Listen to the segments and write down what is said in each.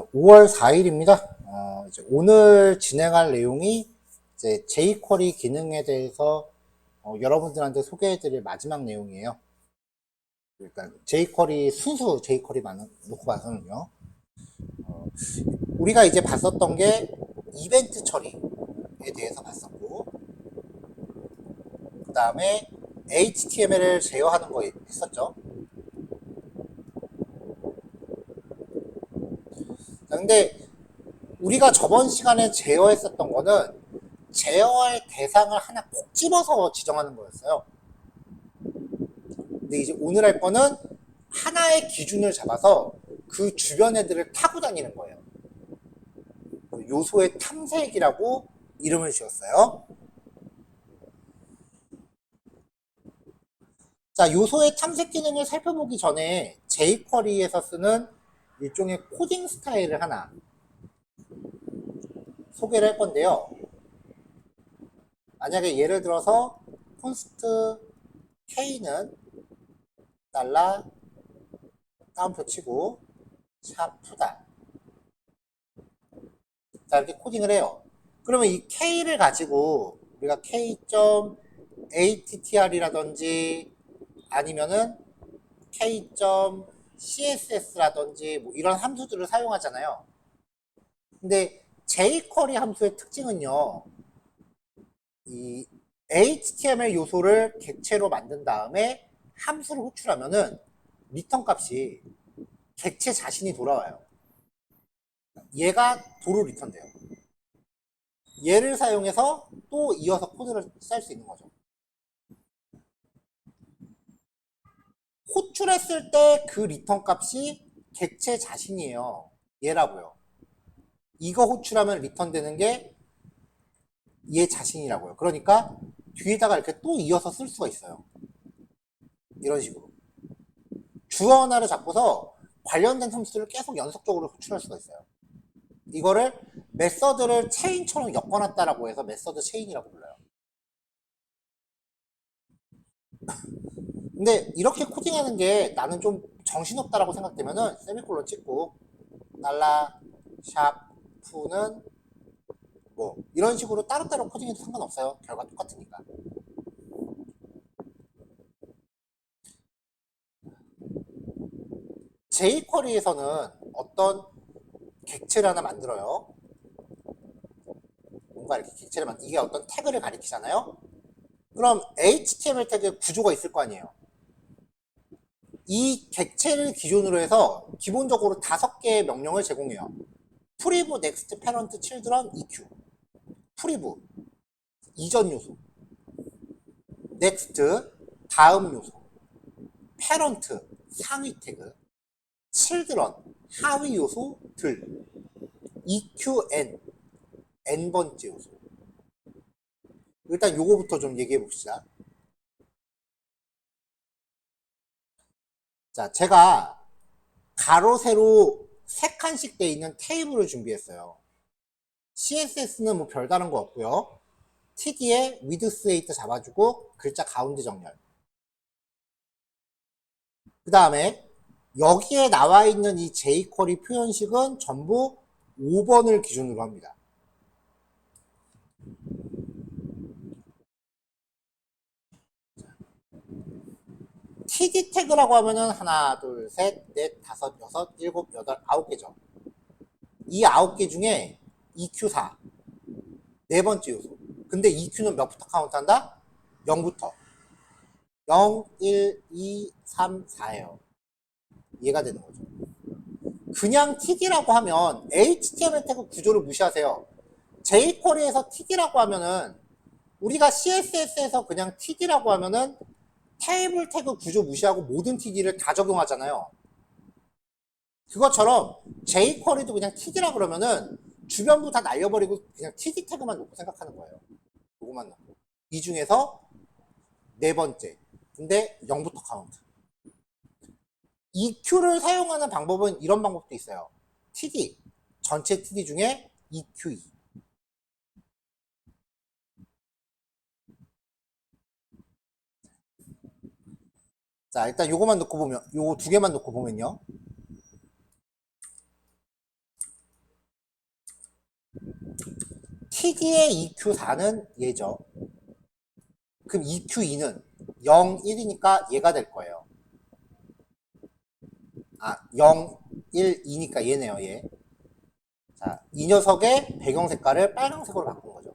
5월 4일입니다. 이제 오늘 진행할 내용이 이제 jQuery 기능에 대해서 여러분들한테 소개해드릴 마지막 내용이에요. 일단 jQuery 순수 jQuery만 놓고 봐서는요. 우리가 이제 봤었던 게 이벤트 처리에 대해서 봤었고, 그 다음에 HTML을 제어하는 거 했었죠. 자, 근데 우리가 저번 시간에 제어했었던 거는 제어할 대상을 하나 꼭 집어서 지정하는 거였어요. 근데 이제 오늘 할 거는 하나의 기준을 잡아서 그 주변 애들을 타고 다니는 거예요. 요소의 탐색이라고 이름을 지었어요. 자, 요소의 탐색 기능을 살펴보기 전에 jQuery에서 쓰는 일종의 코딩 스타일을 하나 소개를 할 건데요. 만약에 예를 들어서 const k는 달러 다운표 치고 샵 푸다, 자, 이렇게 코딩을 해요. 그러면 이 k를 가지고 우리가 k.attr이라든지 아니면은 k.css라든지 뭐 이런 함수들을 사용하잖아요. 근데 jQuery 함수의 특징은요, 이 HTML 요소를 객체로 만든 다음에 함수를 호출하면은 리턴 값이 객체 자신이 돌아와요. 얘가 도로 리턴돼요. 얘를 사용해서 또 이어서 코드를 짤 수 있는 거죠. 호출했을 때 그 리턴 값이 객체 자신이에요. 얘라고요. 이거 호출하면 리턴 되는 게 얘 자신이라고요. 그러니까 뒤에다가 이렇게 또 이어서 쓸 수가 있어요. 이런 식으로. 주어 하나를 잡고서 관련된 함수를 계속 연속적으로 호출할 수가 있어요. 이거를 메서드를 체인처럼 엮어놨다라고 해서 메서드 체인이라고 불러요. 근데 이렇게 코딩하는 게 나는 좀 정신없다라고 생각되면은 세미콜론 찍고 달라 샵 푸는 뭐 이런 식으로 따로따로 코딩해도 상관없어요. 결과 똑같으니까. jQuery에서는 어떤 객체를 하나 만들어요. 뭔가 이렇게 객체를 이게 어떤 태그를 가리키잖아요. 그럼 HTML 태그의 구조가 있을 거 아니에요. 이 객체를 기준으로 해서 기본적으로 5개의 명령을 제공해요. priv, next, parent, children, eq. priv, 이전 요소. next, 다음 요소. parent, 상위 태그. children, 하위 요소들. eqn, n번째 요소. 일단 요거부터 좀 얘기해 봅시다. 자, 제가 가로 세로 3칸씩 돼 있는 테이블을 준비했어요. CSS는 뭐 별다른 거 없고요. TD에 width 8 잡아주고 글자 가운데 정렬. 그 다음에 여기에 나와 있는 이 jQuery 표현식은 전부 5번을 기준으로 합니다. TD 태그라고 하면은 하나, 둘, 셋, 넷, 다섯, 여섯, 일곱, 여덟, 9개죠. 이 9개 중에 EQ4, 네 번째 요소. 근데 EQ는 몇부터 카운트한다? 0부터. 0, 1, 2, 3, 4예요. 이해가 되는 거죠. 그냥 TD라고 하면 HTML 태그 구조를 무시하세요. jQuery에서 TD라고 하면은 우리가 CSS에서 그냥 TD라고 하면은 테이블 태그 구조 무시하고 모든 TD를 다 적용하잖아요. 그것처럼 jQuery도 그냥 TD라 그러면은 주변부 다 날려버리고 그냥 TD 태그만 놓고 생각하는 거예요. 요거만 놓고. 이 중에서 네 번째. 근데 0부터 카운트. EQ를 사용하는 방법은 이런 방법도 있어요. TD, 전체 TD 중에 EQE. 자, 일단 요거만 놓고 보면, 요거 두 개만 놓고 보면요. TD의 EQ4는 얘죠. 그럼 EQ2는 0, 1이니까 얘가 될 거예요. 아, 0, 1, 2니까 얘네요, 얘. 자, 이 녀석의 배경 색깔을 빨간색으로 바꾼 거죠.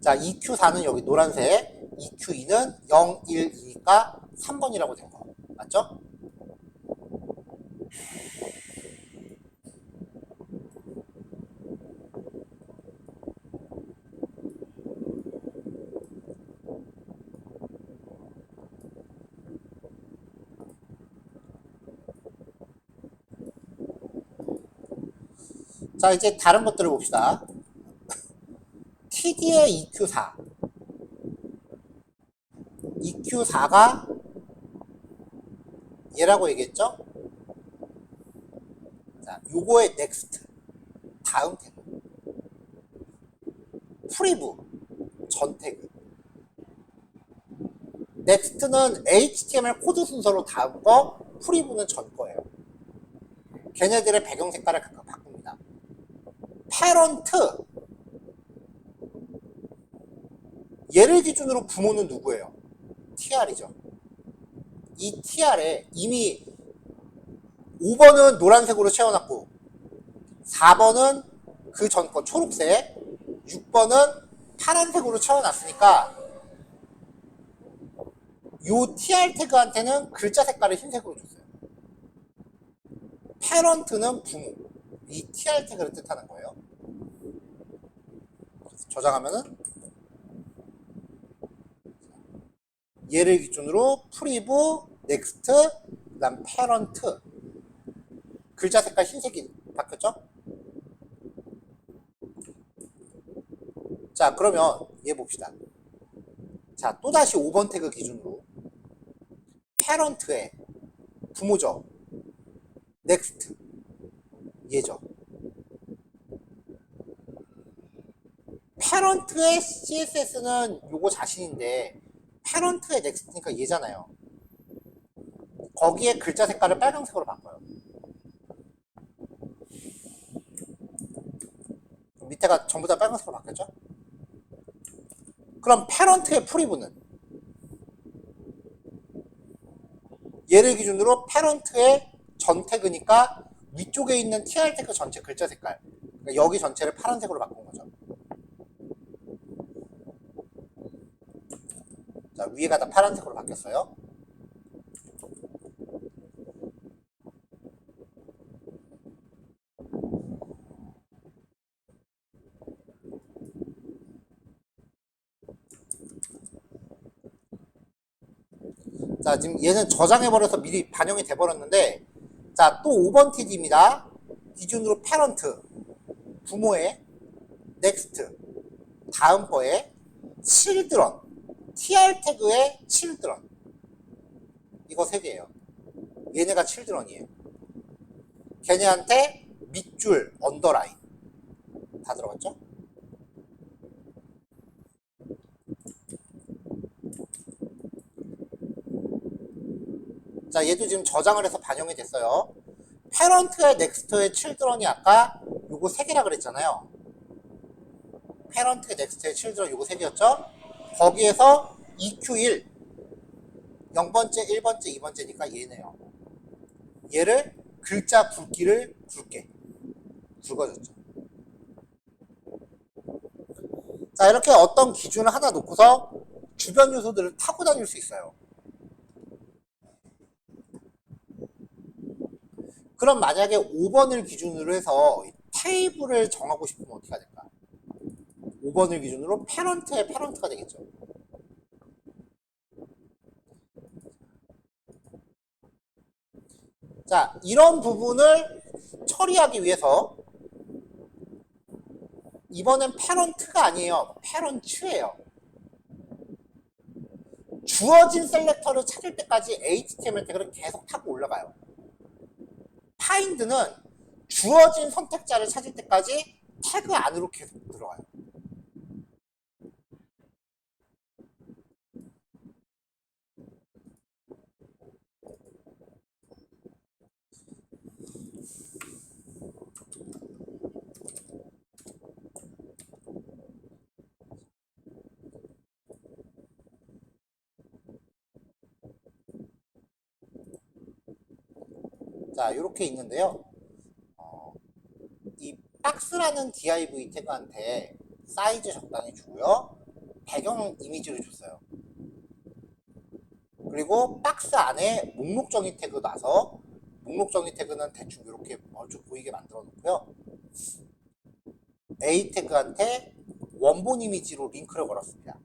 자, EQ4는 여기 노란색, EQ2는 0, 1, 2니까 3번이라고 된 거. 맞죠? 자, 이제 다른 것들을 봅시다. TD의 EQ4. EQ4가 얘라고 얘기했죠? 자, 요거의 next. 다음 태그. 프리브. 전 태그. 넥스트는 HTML 코드 순서로 다음 거, 프리브는 전 거예요. 걔네들의 배경 색깔을 각각 바꿉니다. 패런트. 얘를 기준으로 부모는 누구예요? TR이죠. 이 TR에 이미 5번은 노란색으로 채워놨고 4번은 그 전 거 초록색, 6번은 파란색으로 채워놨으니까 요 TR 태그한테는 글자 색깔을 흰색으로 줬어요. 패런트는 부모. 이 TR 태그를 뜻하는 거예요. 저장하면은 얘를 기준으로 프리브, 넥스트, 그 다음 패런트. 글자 색깔 흰색이 바뀌었죠? 자, 그러면 얘 봅시다. 자, 또다시 5번 태그 기준으로 패런트의 부모죠. 넥스트. 얘죠. 패런트의 CSS는 요거 자신인데 패런트의 넥스트니까 얘잖아요. 거기에 글자 색깔을 빨간색으로 바꿔요. 밑에가 전부 다 빨간색으로 바뀌었죠? 그럼 패런트의 프리브는 얘를 기준으로 패런트의 전 태그니까 위쪽에 있는 TR 태그 전체 글자 색깔, 그러니까 여기 전체를 파란색으로 바꾼 거죠. 자, 위에가 다 파란색으로 바뀌었어요. 자, 지금 얘는 저장해버려서 미리 반영이 돼버렸는데, 자, 또 5번 TD입니다. 기준으로 패런트, 부모의 넥스트, 다음 거에 칠드런, TR 태그의 칠드런. 이거 3개예요. 얘네가 칠드런이에요. 걔네한테 밑줄, 언더라인 다 들어갔죠? 자, 얘도 지금 저장을 해서 반영이 됐어요. 패런트의 넥스트의 칠드런이 아까 요거 3개라 그랬잖아요. 패런트의 넥스트의 칠드런 요거 3개였죠? 거기에서 EQ1 0번째, 1번째, 2번째니까 얘네요. 얘를 글자 굵기를 굵게 굵어졌죠. 자, 이렇게 어떤 기준을 하나 놓고서 주변 요소들을 타고 다닐 수 있어요. 그럼 만약에 5번을 기준으로 해서 테이블을 정하고 싶으면 어떻게 해야 될까? 5번을 기준으로 패런트의 패런트가 되겠죠. 자, 이런 부분을 처리하기 위해서 이번엔 패런트가 아니에요. 패런츠예요. 주어진 셀렉터를 찾을 때까지 HTML 태그를 계속 타고 올라가요. 파인드는 주어진 선택자를 찾을 때까지 태그 안으로 계속 들어가요. 자, 이렇게 있는데요. 이 박스라는 div 태그한테 사이즈 적당히 주고요. 배경 이미지를 줬어요. 그리고 박스 안에 목록 정의 태그 놔서 목록 정의 태그는 대충 이렇게 얼추 보이게 만들어 놓고요. A 태그한테 원본 이미지로 링크를 걸었습니다.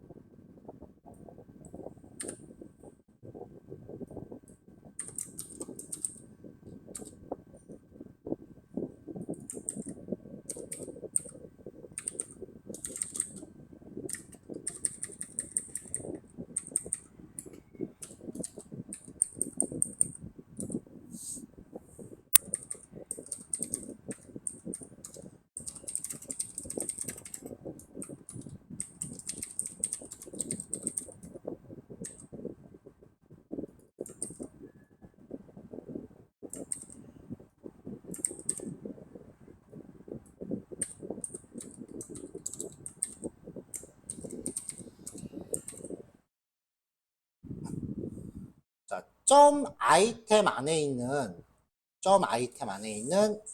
자, 점 아이템 안에 있는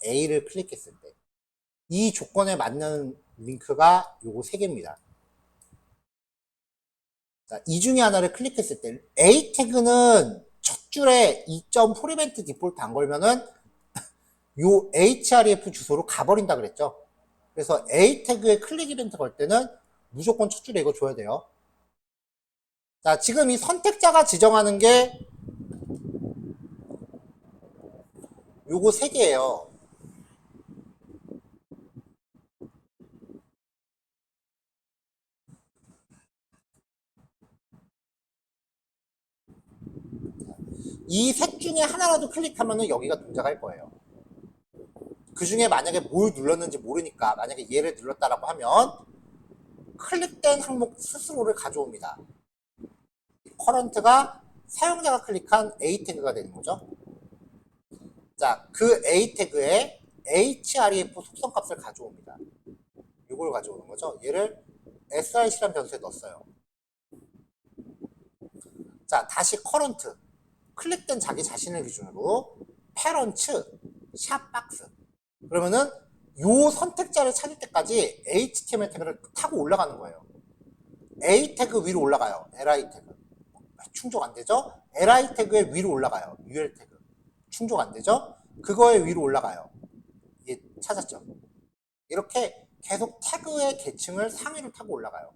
A를 클릭했을 때 이 조건에 맞는 링크가 요거 3개입니다. 자, 이 중에 하나를 클릭했을 때 A 태그는 첫 줄에 2점 프리벤트 디폴트 안 걸면은 요 href 주소로 가버린다 그랬죠. 그래서 A 태그에 클릭 이벤트 걸 때는 무조건 첫 줄에 이거 줘야 돼요. 자, 지금 이 선택자가 지정하는 게 요거 3개예요. 이 셋 중에 하나라도 클릭하면은 여기가 동작할 거예요. 그 중에 만약에 뭘 눌렀는지 모르니까 만약에 얘를 눌렀다라고 하면 클릭된 항목 스스로를 가져옵니다. 커런트가 사용자가 클릭한 A 태그가 되는 거죠. 자, 그 A 태그에 href 속성 값을 가져옵니다. 이걸 가져오는 거죠. 얘를 src라는 변수에 넣었어요. 자, 다시 커런트 클릭된 자기 자신을 기준으로 패런츠 샵박스 그러면은 요 선택자를 찾을 때까지 HTML 태그를 타고 올라가는 거예요. A 태그 위로 올라가요. li 태그 충족 안 되죠? li 태그의 위로 올라가요. ul 태그 충족 안 되죠? 그거의 위로 올라가요. 이게 찾았죠? 이렇게 계속 태그의 계층을 상위로 타고 올라가요.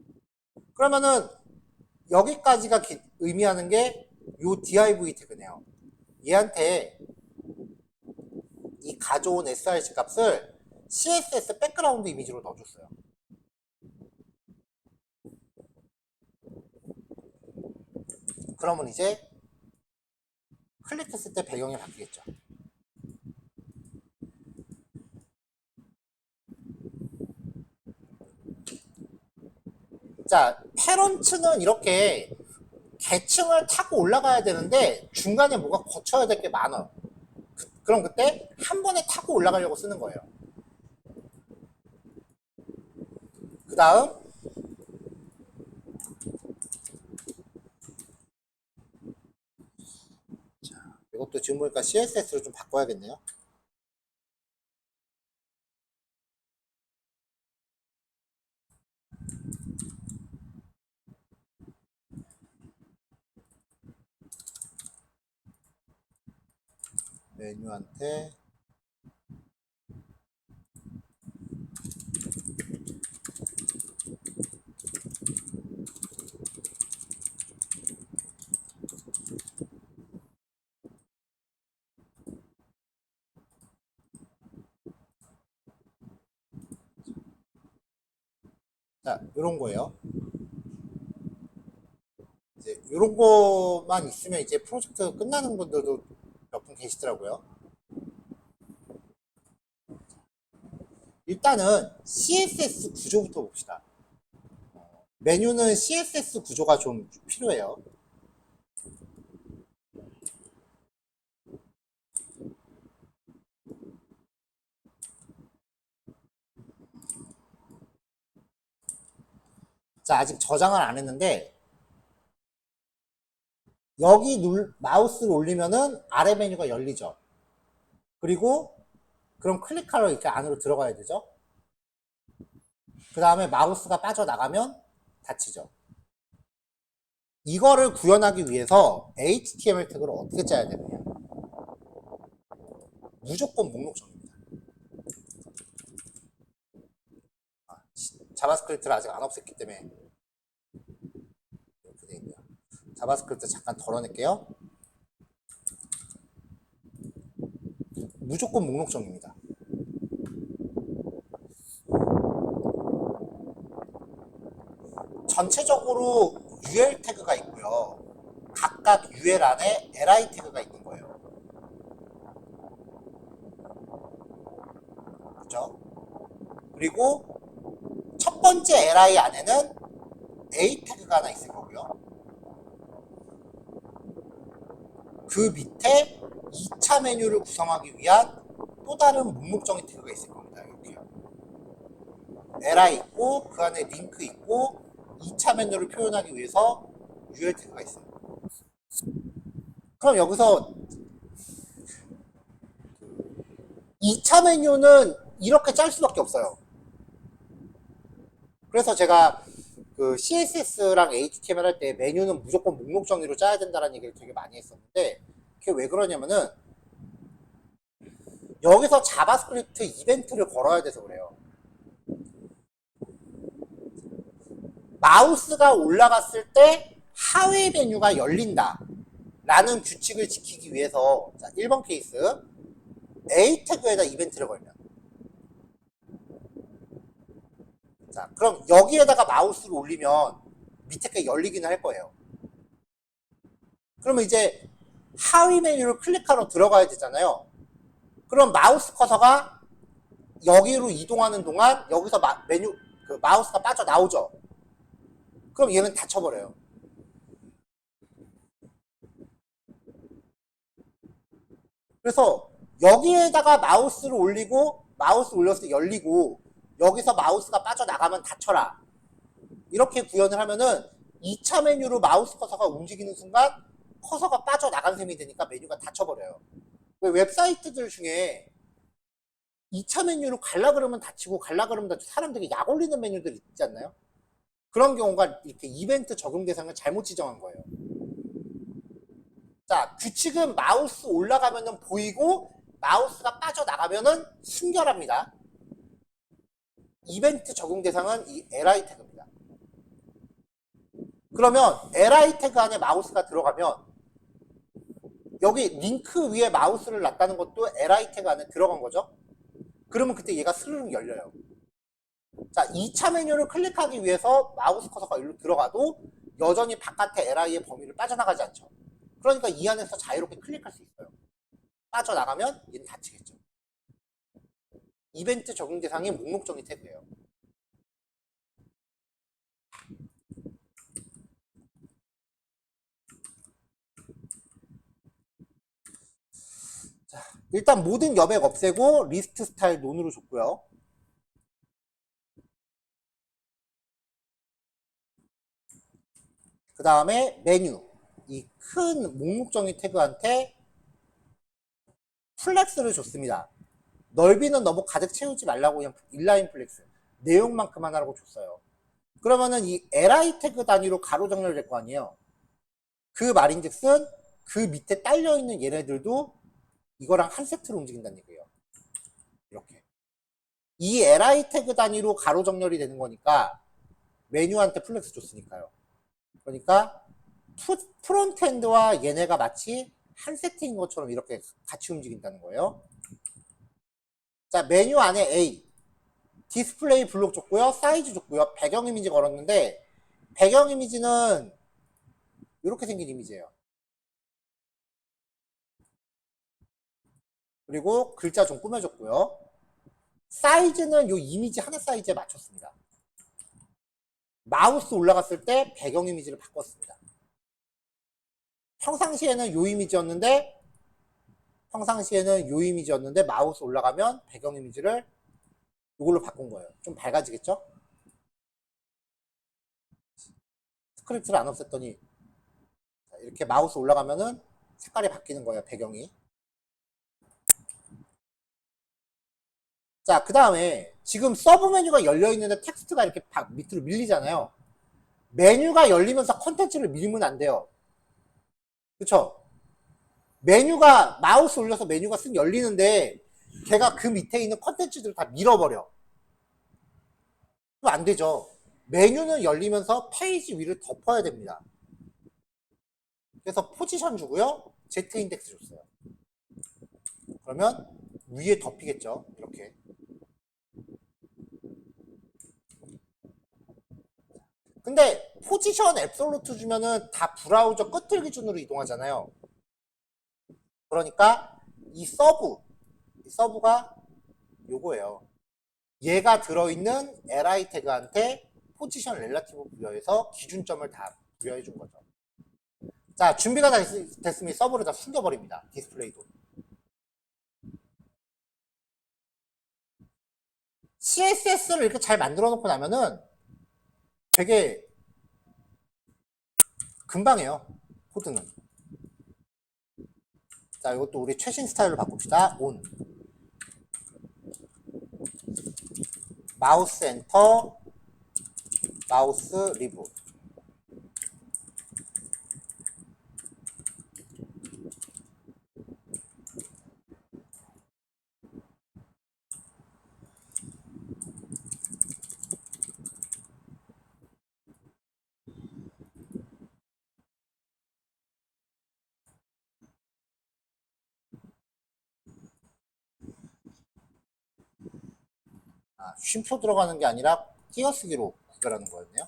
그러면은 여기까지가 의미하는 게 요 div 태그네요. 얘한테 이 가져온 src 값을 css 백그라운드 이미지로 넣어줬어요. 그러면 이제 클릭했을 때 배경이 바뀌겠죠. 자, 패런츠는 이렇게 계층을 타고 올라가야 되는데 중간에 뭐가 거쳐야 될 게 많아요. 그럼 그때 한 번에 타고 올라가려고 쓰는 거예요. 그 다음 이것도 지금 보니까 CSS로 좀 바꿔야겠네요. 메뉴한테 자, 요런 거예요. 이제 요런 거만 있으면 이제 프로젝트 끝나는 분들도 몇 분 계시더라고요. 일단은 CSS 구조부터 봅시다. 메뉴는 CSS 구조가 좀 필요해요. 자, 아직 저장을 안 했는데 여기 마우스를 올리면은 아래 메뉴가 열리죠. 그리고 그럼 클릭하러 이렇게 안으로 들어가야 되죠. 그 다음에 마우스가 빠져나가면 닫히죠. 이거를 구현하기 위해서 HTML 태그를 어떻게 짜야 되느냐. 무조건 목록 정의입니다. 자바스크립트를 아직 안 없앴기 때문에 이렇게 돼 있네요. 자바스크립트 잠깐 덜어낼게요. 무조건 목록 정의입니다. 전체적으로 UL 태그가 있고요. 각각 UL 안에 LI 태그가 있는 거예요. 그죠? 그리고 첫 번째 LI 안에는 A 태그가 하나 있을 거고요. 그 밑에 2차 메뉴를 구성하기 위한 또 다른 목록 정의 태그가 있을 겁니다. 이렇게요. LI 있고 그 안에 링크 있고 2차 메뉴를 표현하기 위해서 UL 태그가 있어요. 그럼 여기서 2차 메뉴는 이렇게 짤 수밖에 없어요. 그래서 제가 그 CSS랑 HTML 할 때 메뉴는 무조건 목록 정의로 짜야 된다는 얘기를 되게 많이 했었는데 그게 왜 그러냐면은 여기서 자바스크립트 이벤트를 걸어야 돼서 그래요. 마우스가 올라갔을 때 하위 메뉴가 열린다 라는 규칙을 지키기 위해서 자, 1번 케이스 A 태그에다 이벤트를 걸면 자, 그럼 여기에다가 마우스를 올리면 밑에 게 열리기는 할 거예요. 그러면 이제 하위 메뉴를 클릭하러 들어가야 되잖아요. 그럼 마우스 커서가 여기로 이동하는 동안 여기서 메뉴 그 마우스가 빠져나오죠. 그럼 얘는 닫혀버려요. 그래서 여기에다가 마우스를 올리고 마우스 올렸을 때 열리고 여기서 마우스가 빠져나가면 닫혀라. 이렇게 구현을 하면은 2차 메뉴로 마우스 커서가 움직이는 순간 커서가 빠져나간 셈이 되니까 메뉴가 닫혀버려요. 웹사이트들 중에 2차 메뉴로 갈라 그러면 닫히고 갈라 그러면 닫히고 사람들이 약 올리는 메뉴들 있지 않나요? 그런 경우가 이렇게 이벤트 적용 대상을 잘못 지정한 거예요. 자, 규칙은 마우스 올라가면은 보이고 마우스가 빠져나가면은 순결합니다. 이벤트 적용 대상은 이 li 태그입니다. 그러면 li 태그 안에 마우스가 들어가면 여기 링크 위에 마우스를 놨다는 것도 li 태그 안에 들어간 거죠. 그러면 그때 얘가 스르륵 열려요. 자, 2차 메뉴를 클릭하기 위해서 마우스 커서가 여기로 들어가도 여전히 바깥의 li의 범위를 빠져나가지 않죠. 그러니까 이 안에서 자유롭게 클릭할 수 있어요. 빠져나가면 얘는 닫히겠죠. 이벤트 적용 대상이 목록 정의 태그예요. 자, 일단 모든 여백 없애고 리스트 스타일 논으로 줬고요. 그 다음에 메뉴. 이 큰 목록 정의 태그한테 플렉스를 줬습니다. 넓이는 너무 가득 채우지 말라고 그냥 인라인 플렉스. 내용만큼 하라고 줬어요. 그러면은 이 li 태그 단위로 가로 정렬될 거 아니에요. 그 말인즉슨 그 밑에 딸려 있는 얘네들도 이거랑 한 세트로 움직인다는 얘기예요. 이렇게. 이 li 태그 단위로 가로 정렬이 되는 거니까 메뉴한테 플렉스 줬으니까요. 그러니까 프론트엔드와 얘네가 마치 한 세트인 것처럼 이렇게 같이 움직인다는 거예요. 자, 메뉴 안에 A 디스플레이 블록 줬고요. 사이즈 줬고요. 배경 이미지 걸었는데 배경 이미지는 이렇게 생긴 이미지예요. 그리고 글자 좀 꾸며줬고요. 사이즈는 이 이미지 하나 사이즈에 맞췄습니다. 마우스 올라갔을 때 배경 이미지를 바꿨습니다. 평상시에는 이 이미지였는데 마우스 올라가면 배경 이미지를 이걸로 바꾼 거예요. 좀 밝아지겠죠? 스크립트를 안 없앴더니 이렇게 마우스 올라가면은 색깔이 바뀌는 거예요. 배경이. 자, 그 다음에 지금 서브 메뉴가 열려 있는데 텍스트가 이렇게 밑으로 밀리잖아요. 메뉴가 열리면서 컨텐츠를 밀면 안 돼요. 그쵸? 메뉴가 마우스 올려서 메뉴가 쓱 열리는데 걔가 그 밑에 있는 컨텐츠들을 다 밀어버려. 그럼 안 되죠. 메뉴는 열리면서 페이지 위를 덮어야 됩니다. 그래서 포지션 주고요. Z 인덱스 줬어요. 그러면 위에 덮이겠죠. 이렇게. 근데 포지션 앱솔루트 주면은 다 브라우저 끝을 기준으로 이동하잖아요. 그러니까 이 서브가 요거예요. 얘가 들어있는 li 태그한테 포지션 렐러티브 부여해서 기준점을 다 부여해 준 거죠. 자, 준비가 다 됐으면 서브를 다 숨겨버립니다. 디스플레이도. CSS를 이렇게 잘 만들어 놓고 나면은 되게 금방 해요. 코드는. 자, 이것도 우리 최신 스타일로 바꿉시다. 온. 마우스 엔터, 마우스 리브. 아, 쉼표 들어가는 게 아니라 띄어쓰기로 구별하는 거였네요.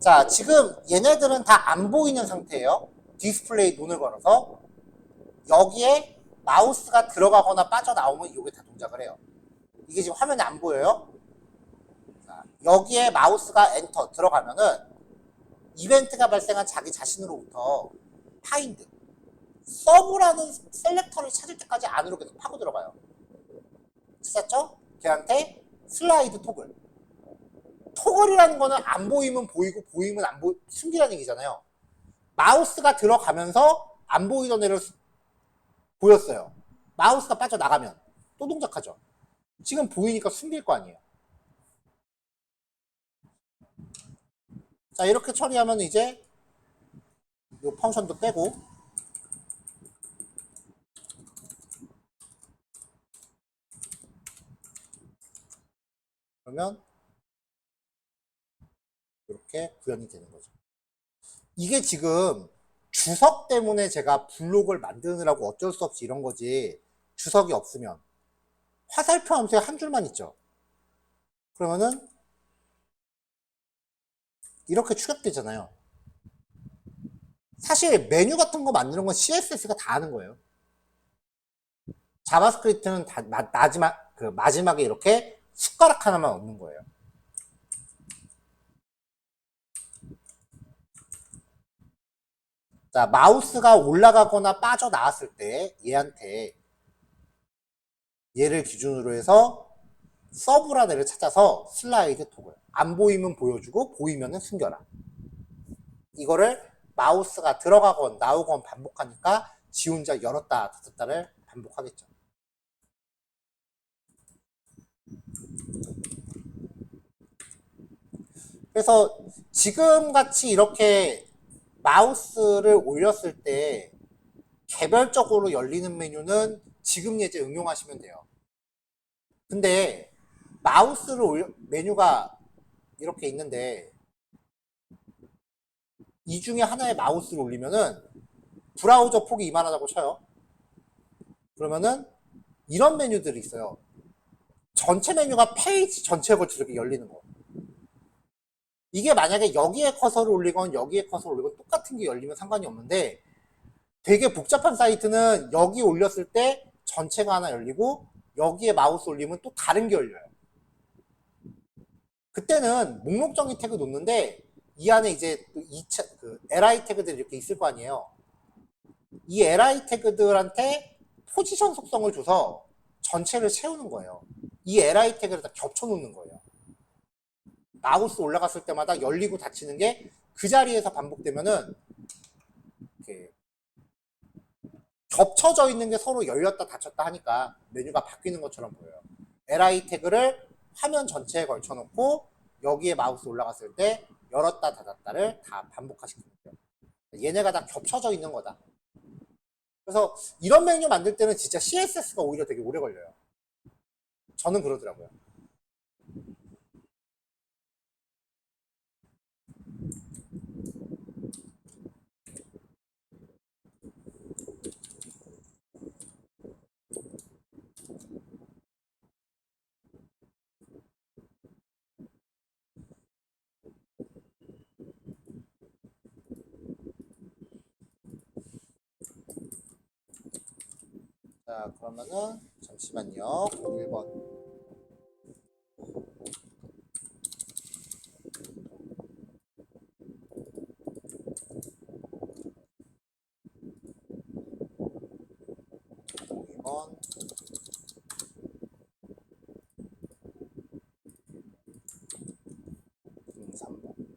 자, 지금 얘네들은 다 안 보이는 상태예요. 디스플레이 눈을 걸어서 여기에 마우스가 들어가거나 빠져나오면 이게 다 동작을 해요. 이게 지금 화면에 안 보여요. 자, 여기에 마우스가 엔터 들어가면은 이벤트가 발생한 자기 자신으로부터 파인드 서브라는 셀렉터를 찾을 때까지 안으로 계속 파고 들어가요. 찾았죠? 걔한테 슬라이드 토글. 토글이라는 거는 안 보이면 보이고 보이면 안 보이 숨기라는 얘기잖아요. 마우스가 들어가면서 안 보이던 애를 보였어요. 마우스가 빠져나가면 또 동작하죠. 지금 보이니까 숨길 거 아니에요. 자, 이렇게 처리하면 이제 이 펑션도 빼고 그러면 이렇게 구현이 되는 거죠. 이게 지금 주석 때문에 제가 블록을 만드느라고 어쩔 수 없이 이런 거지 주석이 없으면 화살표 함수에 한 줄만 있죠. 그러면은 이렇게 추격되잖아요. 사실 메뉴 같은 거 만드는 건 CSS가 다 하는 거예요. 자바스크립트는 다 마지막에 이렇게 숟가락 하나만 얻는 거예요. 자, 마우스가 올라가거나 빠져나왔을 때 얘한테 얘를 기준으로 해서 서브란 애를 찾아서 슬라이드 토글. 안 보이면 보여주고 보이면은 숨겨라. 이거를 마우스가 들어가건 나오건 반복하니까 지 혼자 열었다 닫았다를 반복하겠죠. 그래서 지금 같이 이렇게 마우스를 올렸을 때 개별적으로 열리는 메뉴는 지금 예제 응용하시면 돼요. 근데 메뉴가 이렇게 있는데 이 중에 하나의 마우스를 올리면은 브라우저 폭이 이만하다고 쳐요. 그러면은 이런 메뉴들이 있어요. 전체 메뉴가 페이지 전체에 걸쳐 이렇게 열리는 거. 이게 만약에 여기에 커서를 올리건 여기에 커서를 올리건 똑같은 게 열리면 상관이 없는데 되게 복잡한 사이트는 여기 올렸을 때 전체가 하나 열리고 여기에 마우스 올리면 또 다른 게 열려요. 그때는 목록 정의 태그 놓는데 이 안에 이제 또 2차 li 태그들이 이렇게 있을 거 아니에요. 이 li 태그들한테 포지션 속성을 줘서 전체를 채우는 거예요. 이 li 태그를 다 겹쳐 놓는 거예요. 마우스 올라갔을 때마다 열리고 닫히는 게 그 자리에서 반복되면은 이렇게 겹쳐져 있는 게 서로 열렸다 닫혔다 하니까 메뉴가 바뀌는 것처럼 보여요. li 태그를 화면 전체에 걸쳐 놓고 여기에 마우스 올라갔을 때 열었다 닫았다를 다 반복화시키는 거예요. 얘네가 다 겹쳐져 있는 거다. 그래서 이런 메뉴 만들 때는 진짜 CSS가 오히려 되게 오래 걸려요. 저는 그러더라고요. 자, 그러면은 잠시만요. 1번. 번 3번.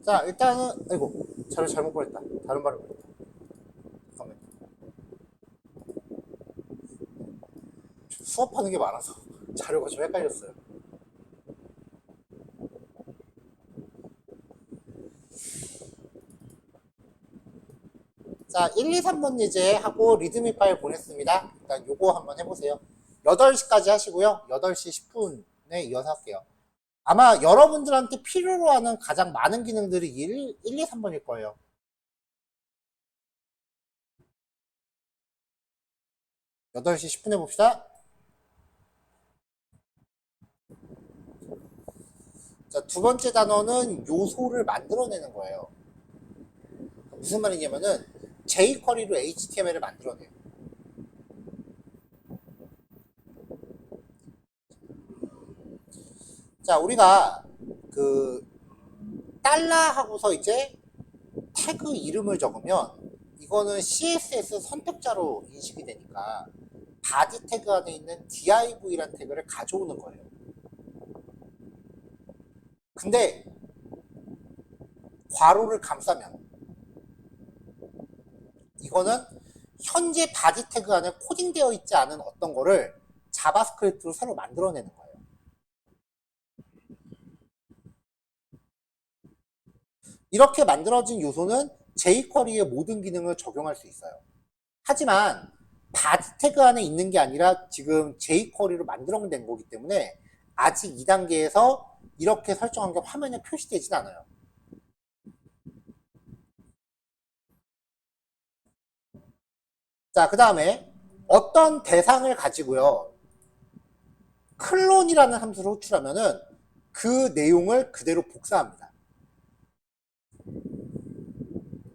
자, 일단은, 아이고, 자료 잘못 보냈다. 다른 말을 보냈다. 잠깐만요. 수업하는 게 많아서 자료가 좀 헷갈렸어요. 자, 1, 2, 3번 예제 하고 리드미 파일 보냈습니다. 일단 요거 한번 해보세요. 8시까지 하시고요. 8시 10분에 이어서 할게요. 아마 여러분들한테 필요로 하는 가장 많은 기능들이 1, 2, 3번일 거예요. 여덟 시 10분에 봅시다. 자, 두 번째 단어는 요소를 만들어내는 거예요. 무슨 말이냐면은 jQuery로 HTML을 만들어내요. 자, 우리가 그 달러 하고서 이제 태그 이름을 적으면 이거는 CSS 선택자로 인식이 되니까 바디 태그 안에 있는 div라는 태그를 가져오는 거예요. 근데 괄호를 감싸면 이거는 현재 바디 태그 안에 코딩되어 있지 않은 어떤 거를 자바스크립트로 새로 만들어내는 거예요. 이렇게 만들어진 요소는 jQuery의 모든 기능을 적용할 수 있어요. 하지만 바디 태그 안에 있는 게 아니라 지금 jQuery로 만들어낸 거기 때문에 아직 2단계에서 이렇게 설정한 게 화면에 표시되진 않아요. 자, 그 다음에 어떤 대상을 가지고요. 클론이라는 함수를 호출하면은 그 내용을 그대로 복사합니다.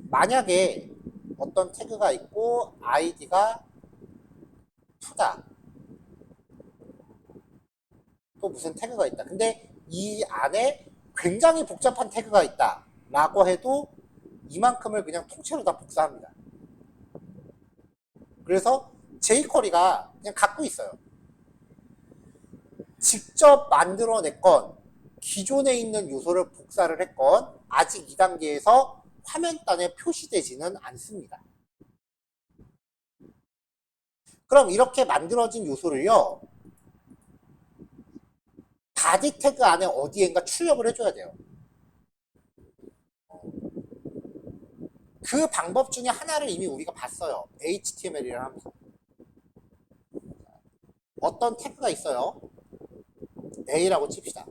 만약에 어떤 태그가 있고 id가 2다. 또 무슨 태그가 있다. 근데 이 안에 굉장히 복잡한 태그가 있다. 라고 해도 이만큼을 그냥 통째로 다 복사합니다. 그래서 jQuery가 그냥 갖고 있어요. 직접 만들어냈건 기존에 있는 요소를 복사를 했건 아직 2단계에서 화면단에 표시되지는 않습니다. 그럼 이렇게 만들어진 요소를요. 바디 태그 안에 어디엔가 출력을 해줘야 돼요. 그 방법 중에 하나를 이미 우리가 봤어요. HTML이라는 함수. 어떤 태그가 있어요. A라고 칩시다.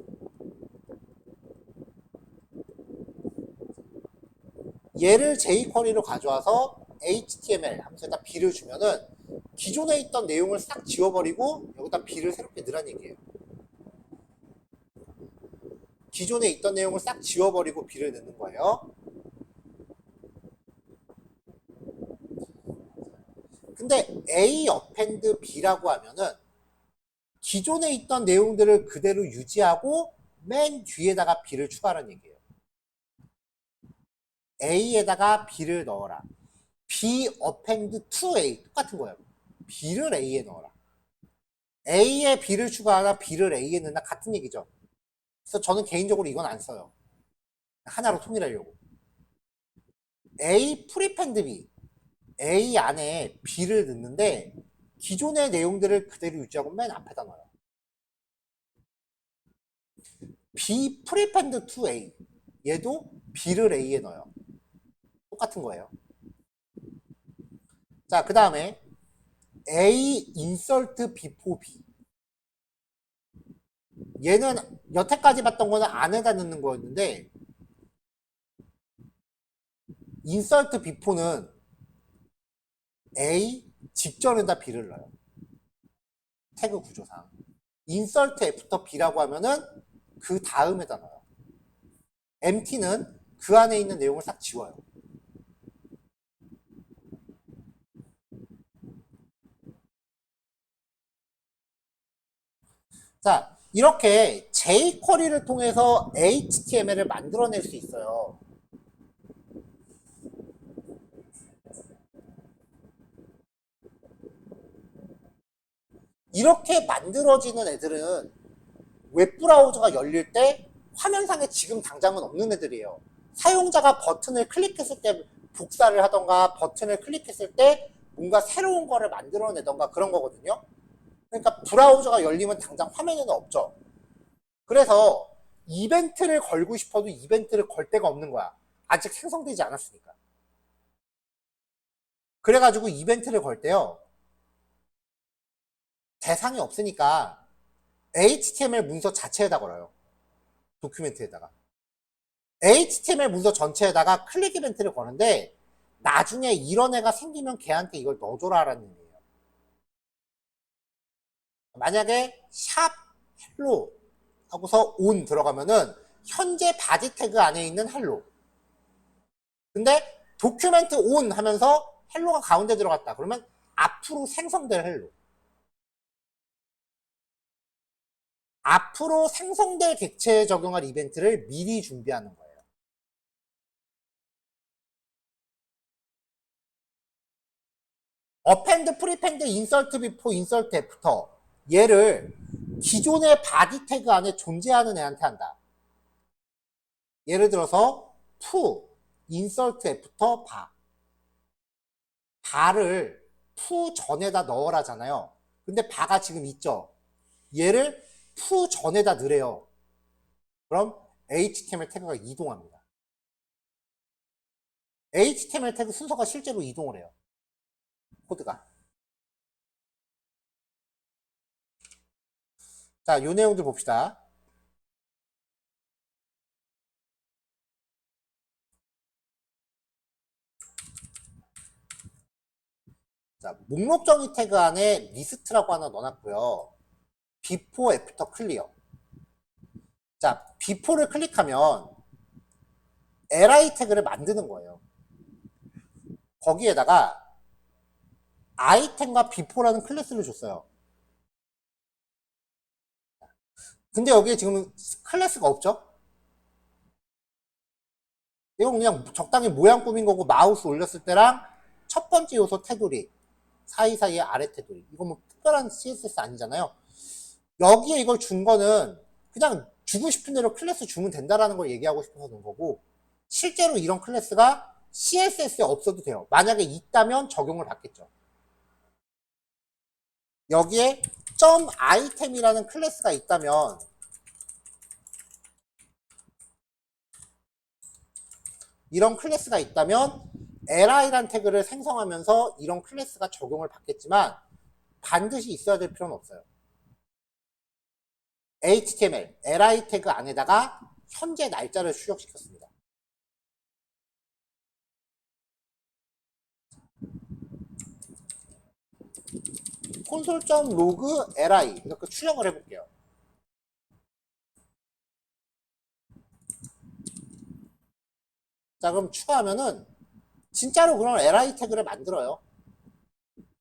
얘를 jQuery로 가져와서 html 하면서 B를 주면은 기존에 있던 내용을 싹 지워버리고 여기다 B를 새롭게 넣으란 얘기예요. 기존에 있던 내용을 싹 지워버리고 B를 넣는 거예요. 근데 A append B라고 하면은 기존에 있던 내용들을 그대로 유지하고 맨 뒤에다가 B를 추가하는 얘기예요. A에다가 B를 넣어라. B append to A 똑같은 거예요. B를 A에 넣어라. A에 B를 추가하나 B를 A에 넣나 같은 얘기죠. 그래서 저는 개인적으로 이건 안 써요. 하나로 통일하려고. A 프리펜드 B. A 안에 B를 넣는데 기존의 내용들을 그대로 유지하고 맨 앞에다 넣어요. B 프리펜드 to A. 얘도 B를 A에 넣어요. 똑같은 거예요. 자, 그 다음에 A insert before B. 얘는 여태까지 봤던 거는 안에다 넣는 거였는데 insert before는 A 직전에다 B를 넣어요. 태그 구조상. insert after B라고 하면은 그 다음에다 넣어요. empty는 그 안에 있는 내용을 싹 지워요. 자, 이렇게 jQuery를 통해서 HTML을 만들어낼 수 있어요. 이렇게 만들어지는 애들은 웹브라우저가 열릴 때 화면상에 지금 당장은 없는 애들이에요. 사용자가 버튼을 클릭했을 때 복사를 하던가 버튼을 클릭했을 때 뭔가 새로운 거를 만들어내던가 그런 거거든요. 그러니까 브라우저가 열리면 당장 화면에는 없죠. 그래서 이벤트를 걸고 싶어도 이벤트를 걸 데가 없는 거야. 아직 생성되지 않았으니까. 그래가지고 이벤트를 걸 때요. 대상이 없으니까 HTML 문서 자체에다 걸어요. 도큐멘트에다가. HTML 문서 전체에다가 클릭 이벤트를 거는데 나중에 이런 애가 생기면 걔한테 이걸 넣어줘라라는 의미예요. 만약에 샵 헬로 하고서 온 들어가면은 현재 바디 태그 안에 있는 헬로. 근데 도큐멘트 온 하면서 헬로가 가운데 들어갔다. 그러면 앞으로 생성될 헬로. 앞으로 생성될 객체에 적용할 이벤트를 미리 준비하는 거예요. append, prepend, insert before, insert after. 얘를 기존의 바디 태그 안에 존재하는 애한테 한다. 예를 들어서 to, insert after, 바. 바를 to 전에다 넣으라잖아요. 근데 바가 지금 있죠. 얘를 to 전에다 넣으래요. 그럼 HTML 태그가 이동합니다. HTML 태그 순서가 실제로 이동을 해요. 코드가. 자, 요 내용들 봅시다. 자, 목록 정의 태그 안에 리스트라고 하나 넣어놨고요. before, after, clear. 자, before를 클릭하면 li 태그를 만드는 거예요. 거기에다가 아이템과 before라는 클래스를 줬어요. 근데 여기에 지금 클래스가 없죠? 이건 그냥 적당히 모양 꾸민 거고 마우스 올렸을 때랑 첫 번째 요소 테두리 사이사이에 아래 테두리 이거 뭐 특별한 CSS 아니잖아요. 여기에 이걸 준 거는 그냥 주고 싶은 대로 클래스 주면 된다라는 걸 얘기하고 싶어서 넣은 거고 실제로 이런 클래스가 CSS에 없어도 돼요. 만약에 있다면 적용을 받겠죠. 여기에 .item이라는 클래스가 있다면 이런 클래스가 있다면 li란 태그를 생성하면서 이런 클래스가 적용을 받겠지만 반드시 있어야 될 필요는 없어요. HTML, li 태그 안에다가 현재 날짜를 출력시켰습니다. console.log li 이렇게 출력을 해볼게요. 자, 그럼 추가하면은 진짜로 그런 li 태그를 만들어요.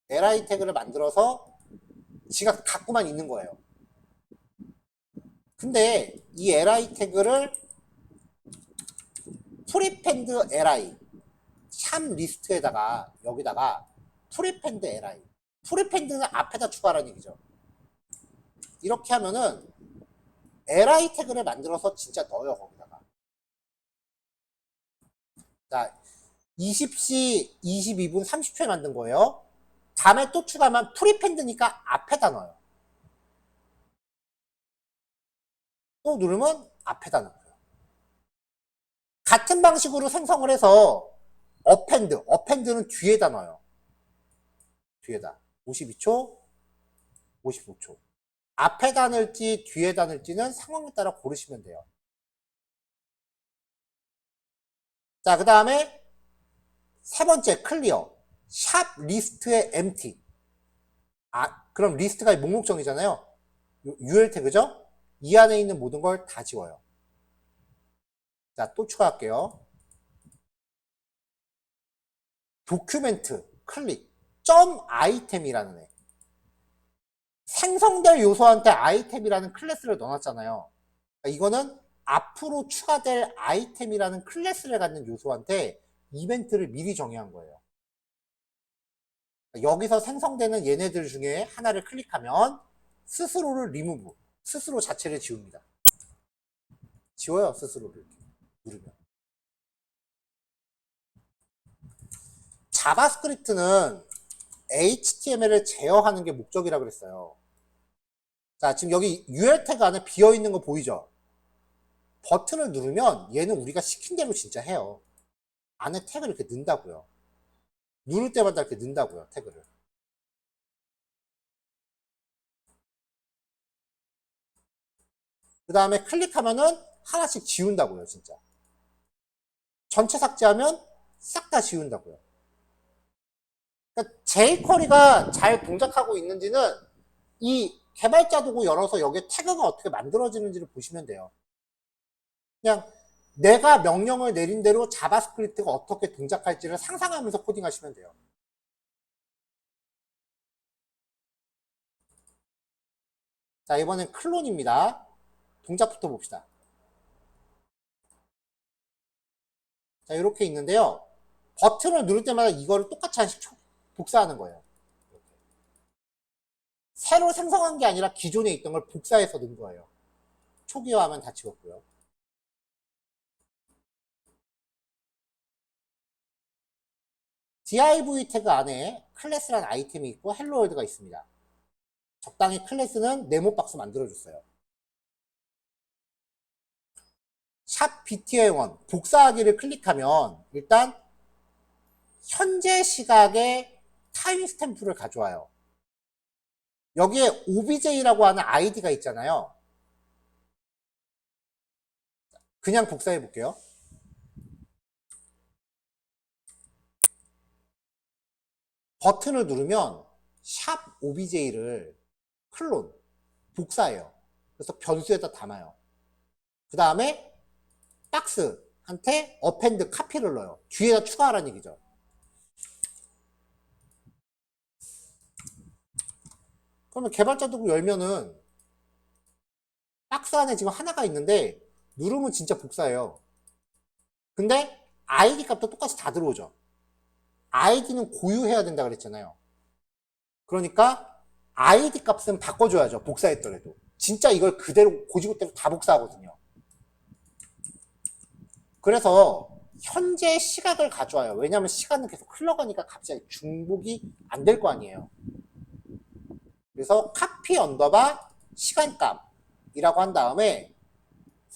li 태그를 만들어서 지가 갖고만 있는 거예요. 근데 이 li 태그를 프리펜드 li 샵 리스트에다가 여기다가 프리펜드 li 프리펜드는 앞에다 추가하라는 얘기죠. 이렇게 하면은 li 태그를 만들어서 진짜 넣어요 거기다가. 자, 20시 22분 30초에 만든 거예요. 다음에 또 추가하면 프리펜드니까 앞에다 넣어요. 또 누르면 앞에다 넣어요. 같은 방식으로 생성을 해서 어펜드는 뒤에다 넣어요. 뒤에다 52초 55초 앞에다 넣을지 뒤에다 넣을지는 상황에 따라 고르시면 돼요. 자, 그 다음에 세 번째 클리어 샵 리스트의 empty. 그럼 리스트가 목록정이잖아요. UL 태그죠? 이 안에 있는 모든 걸 다 지워요. 자, 또 추가할게요. 도큐멘트 클릭 점 아이템이라는 애. 생성될 요소한테 아이템이라는 클래스를 넣어놨잖아요. 그러니까 이거는 앞으로 추가될 아이템이라는 클래스를 갖는 요소한테 이벤트를 미리 정의한 거예요. 여기서 생성되는 얘네들 중에 하나를 클릭하면 스스로를 리무브, 스스로 자체를 지웁니다. 지워요, 스스로를 누르면. 자바스크립트는 HTML을 제어하는 게 목적이라고 그랬어요. 자, 지금 여기 UL 태그 안에 비어있는 거 보이죠? 버튼을 누르면 얘는 우리가 시킨 대로 진짜 해요. 안에 태그를 이렇게 넣는다고요. 누를 때마다 이렇게 넣는다고요, 태그를. 그 다음에 클릭하면은 하나씩 지운다고요, 진짜. 전체 삭제하면 싹 다 지운다고요. 그러니까 jQuery가 잘 동작하고 있는지는 이 개발자 도구 열어서 여기에 태그가 어떻게 만들어지는지를 보시면 돼요. 그냥 내가 명령을 내린 대로 자바스크립트가 어떻게 동작할지를 상상하면서 코딩하시면 돼요. 자, 이번엔 클론입니다. 동작부터 봅시다. 자, 이렇게 있는데요. 버튼을 누를 때마다 이거를 똑같이 한씩 복사하는 거예요. 새로 생성한 게 아니라 기존에 있던 걸 복사해서 넣은 거예요. 초기화하면 다 지웠고요. div 태그 안에 클래스라는 아이템이 있고 헬로월드가 있습니다. 적당히 클래스는 네모박스 만들어줬어요. 샵 btl1 복사하기를 클릭하면 일단 현재 시각의 타임스탬프를 가져와요. 여기에 obj라고 하는 id가 있잖아요. 그냥 복사해 볼게요. 버튼을 누르면 샵 obj를 클론 복사해요. 그래서 변수에다 담아요. 그 다음에 박스한테 어펜드 카피를 넣어요. 뒤에다 추가하라는 얘기죠. 그러면 개발자 도구 열면은 박스 안에 지금 하나가 있는데 누르면 진짜 복사해요. 근데 id 값도 똑같이 다 들어오죠. id는 고유해야 된다 그랬잖아요. 그러니까 id 값은 바꿔줘야죠. 복사했더라도. 진짜 이걸 그대로 고지고대로 다 복사하거든요. 그래서 현재 시각을 가져와요. 왜냐하면 시간은 계속 흘러가니까 갑자기 중복이 안 될 거 아니에요. 그래서 카피 언더바 시간값이라고 한 다음에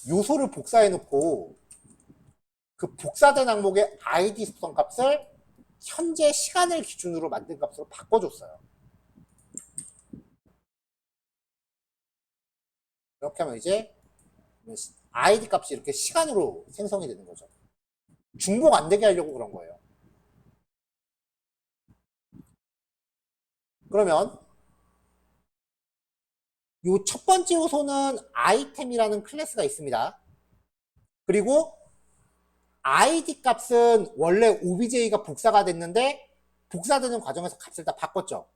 요소를 복사해 놓고 그 복사된 항목의 id 속성 값을 현재 시간을 기준으로 만든 값으로 바꿔줬어요. 이렇게 하면 이제 id 값이 이렇게 시간으로 생성이 되는 거죠. 중복 안 되게 하려고 그런 거예요. 그러면 요 첫 번째 요소는 아이템이라는 클래스가 있습니다. 그리고 id 값은 원래 obj가 복사가 됐는데 복사되는 과정에서 값을 다 바꿨죠.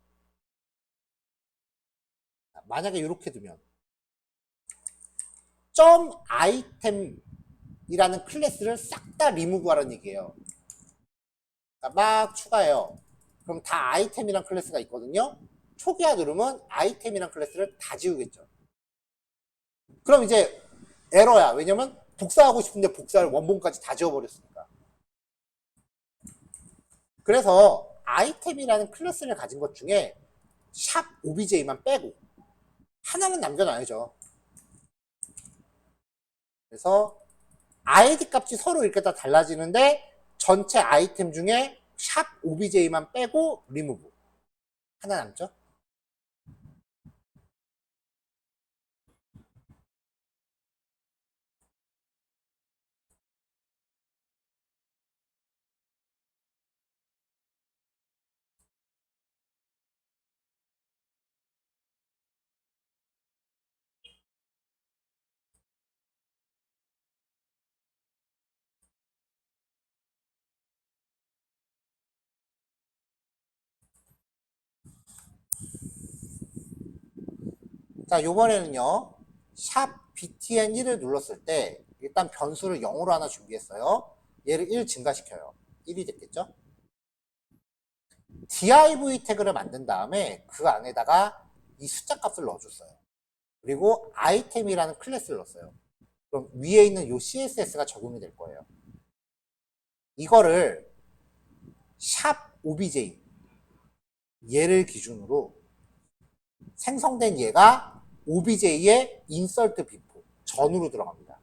만약에 이렇게 두면 점 아이템이라는 클래스를 싹 다 리무브 하라는 얘기예요. 막 추가해요. 그럼 다 아이템이란 클래스가 있거든요. 초기화 누르면 아이템이란 클래스를 다 지우겠죠. 그럼 이제 에러야. 왜냐면 복사하고 싶은데 복사를 원본까지 다 지워버렸으니까. 그래서 아이템이라는 클래스를 가진 것 중에 샵 obj만 빼고 하나는 남겨놔야죠. 그래서 id 값이 서로 이렇게 다 달라지는데 전체 아이템 중에 샵 obj만 빼고 리무브 하나 남죠. 자, 요번에는요. 샵 btn1을 눌렀을 때 일단 변수를 0으로 하나 준비했어요. 얘를 1 증가시켜요. 1이 됐겠죠? div 태그를 만든 다음에 그 안에다가 이 숫자 값을 넣어줬어요. 그리고 아이템이라는 클래스를 넣었어요. 그럼 위에 있는 요 css가 적용이 될 거예요. 이거를 샵 obj 얘를 기준으로 생성된 얘가 obj의 insert before 전으로 들어갑니다.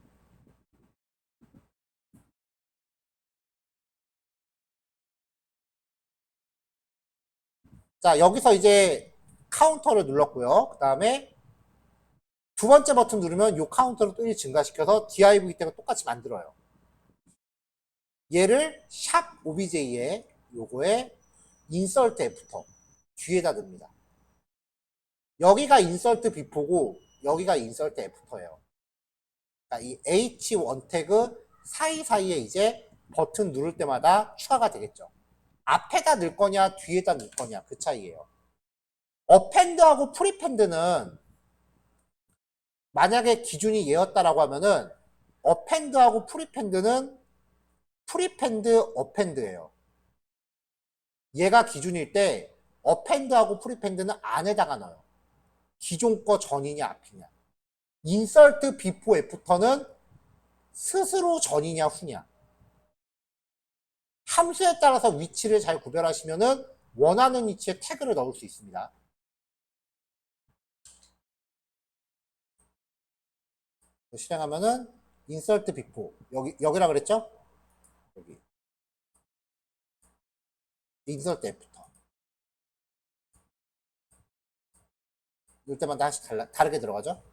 자, 여기서 이제 카운터를 눌렀고요. 그 다음에 두 번째 버튼 누르면 이 카운터를 또 1 증가시켜서 div 때가 똑같이 만들어요. 얘를 샵 obj에 요거에 insert 애프터 뒤에다 넣습니다. 여기가 insert before고 여기가 insert after예요. 그러니까 이 h1 태그 사이사이에 이제 버튼 누를 때마다 추가가 되겠죠. 앞에다 넣을 거냐 뒤에다 넣을 거냐 그 차이예요. 어펜드하고 프리펜드는 만약에 기준이 얘였다라고 하면은 어펜드하고 프리펜드는 프리펜드 어펜드예요. 얘가 기준일 때 어펜드하고 프리펜드는 안에다가 넣어요. 기존 거 전이냐 앞이냐. 인설트 비포 애프터는 스스로 전이냐 후냐. 함수에 따라서 위치를 잘 구별하시면은 원하는 위치에 태그를 넣을 수 있습니다. 실행하면은 insert before 여기라 그랬죠? 여기 insert after 이럴 때만 다시 다르게 들어가죠?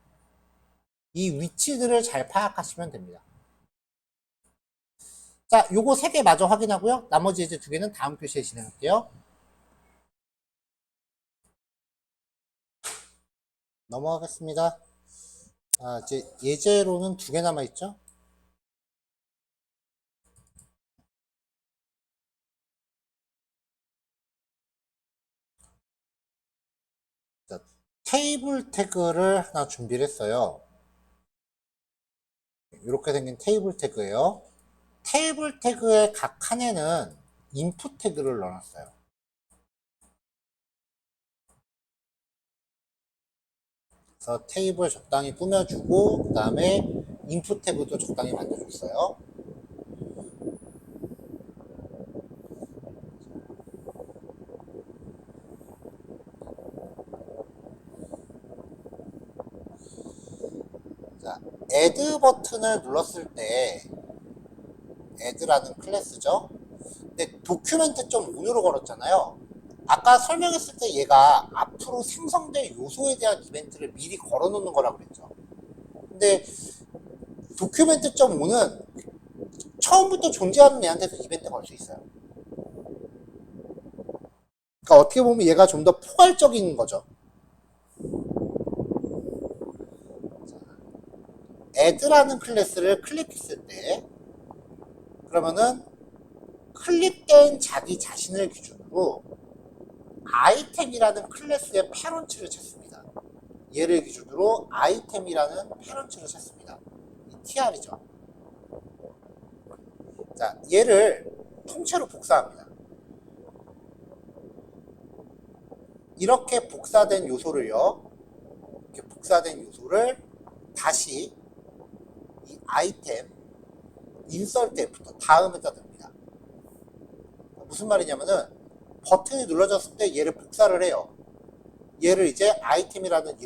이 위치들을 잘 파악하시면 됩니다. 자, 요거 3개 마저 확인하고요. 나머지 이제 2개는 다음 교시에 진행할게요. 넘어가겠습니다. 아, 이제 예제로는 2개 남아있죠? 자, 테이블 태그를 하나 준비를 했어요. 이렇게 생긴 테이블 태그예요. 테이블 태그의 각 칸에는 인풋 태그를 넣어놨어요. 그래서 테이블 적당히 꾸며주고 그 다음에 인풋 태그도 적당히 만들어줬어요. 자, add 버튼을 눌렀을 때 add라는 클래스죠. 근데 document.5로 걸었잖아요. 아까 설명했을 때 얘가 앞으로 생성될 요소에 대한 이벤트를 미리 걸어놓는 거라고 그랬죠. 근데 document.5는 처음부터 존재하는 애한테도 이벤트 걸 수 있어요. 그러니까 어떻게 보면 얘가 좀 더 포괄적인 거죠. add라는 클래스를 클릭했을 때 그러면은 클릭된 자기 자신을 기준으로 아이템이라는 클래스의 패런츠를 찾습니다. 얘를 기준으로 아이템이라는 패런츠를 찾습니다. 이 tr이죠. 자, 얘를 통째로 복사합니다. 이렇게 복사된 요소를요, 이렇게 복사된 요소를 다시 이 아이템 인서트 F부터 다음에다 넣습니다. 무슨 말이냐면은 버튼이 눌러졌을 때 얘를 복사를 해요. 얘를 이제 아이템이라는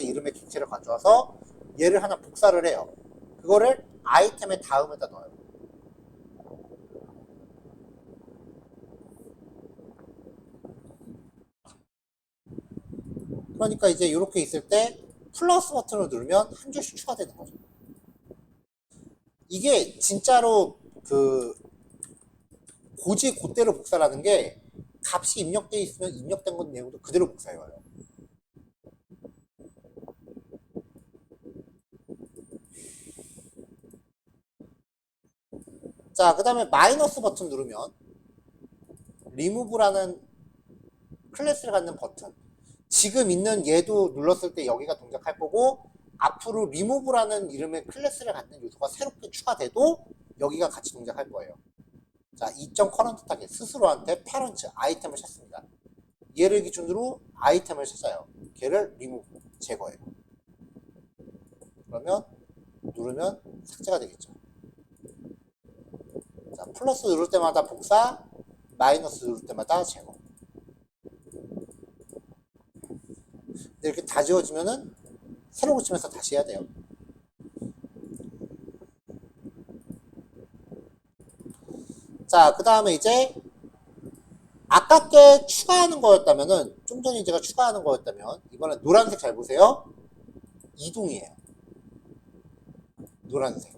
이름의 객체를 가져와서 얘를 하나 복사를 해요. 그거를 아이템의 다음에다 넣어요. 그러니까 이제 이렇게 있을 때 플러스 버튼을 누르면 한 줄씩 추가되는 거죠. 이게 진짜로 그 고지 곧대로 복사라는 게 값이 입력되어 있으면 입력된 것 내용도 그대로 복사해와요. 자, 그 다음에 마이너스 버튼 누르면 리무브라는 클래스를 갖는 버튼, 지금 있는 얘도 눌렀을 때 여기가 동작할 거고 앞으로 리무브라는 이름의 클래스를 갖는 요소가 새롭게 추가돼도 여기가 같이 동작할 거예요. 자, 2.current 타겟 스스로한테 패런츠 아이템을 찾습니다. 얘를 기준으로 아이템을 찾아요. 걔를 리무브 제거해요. 그러면 누르면 삭제가 되겠죠. 자, 플러스 누를 때마다 복사, 마이너스 누를 때마다 제거. 이렇게 다 지워지면은 새로 고치면서 다시 해야 돼요. 자, 그 다음에 이제 아깝게 추가하는 거였다면은, 좀 전에 제가 추가하는 거였다면, 이번엔 노란색 잘 보세요. 이동이에요. 노란색.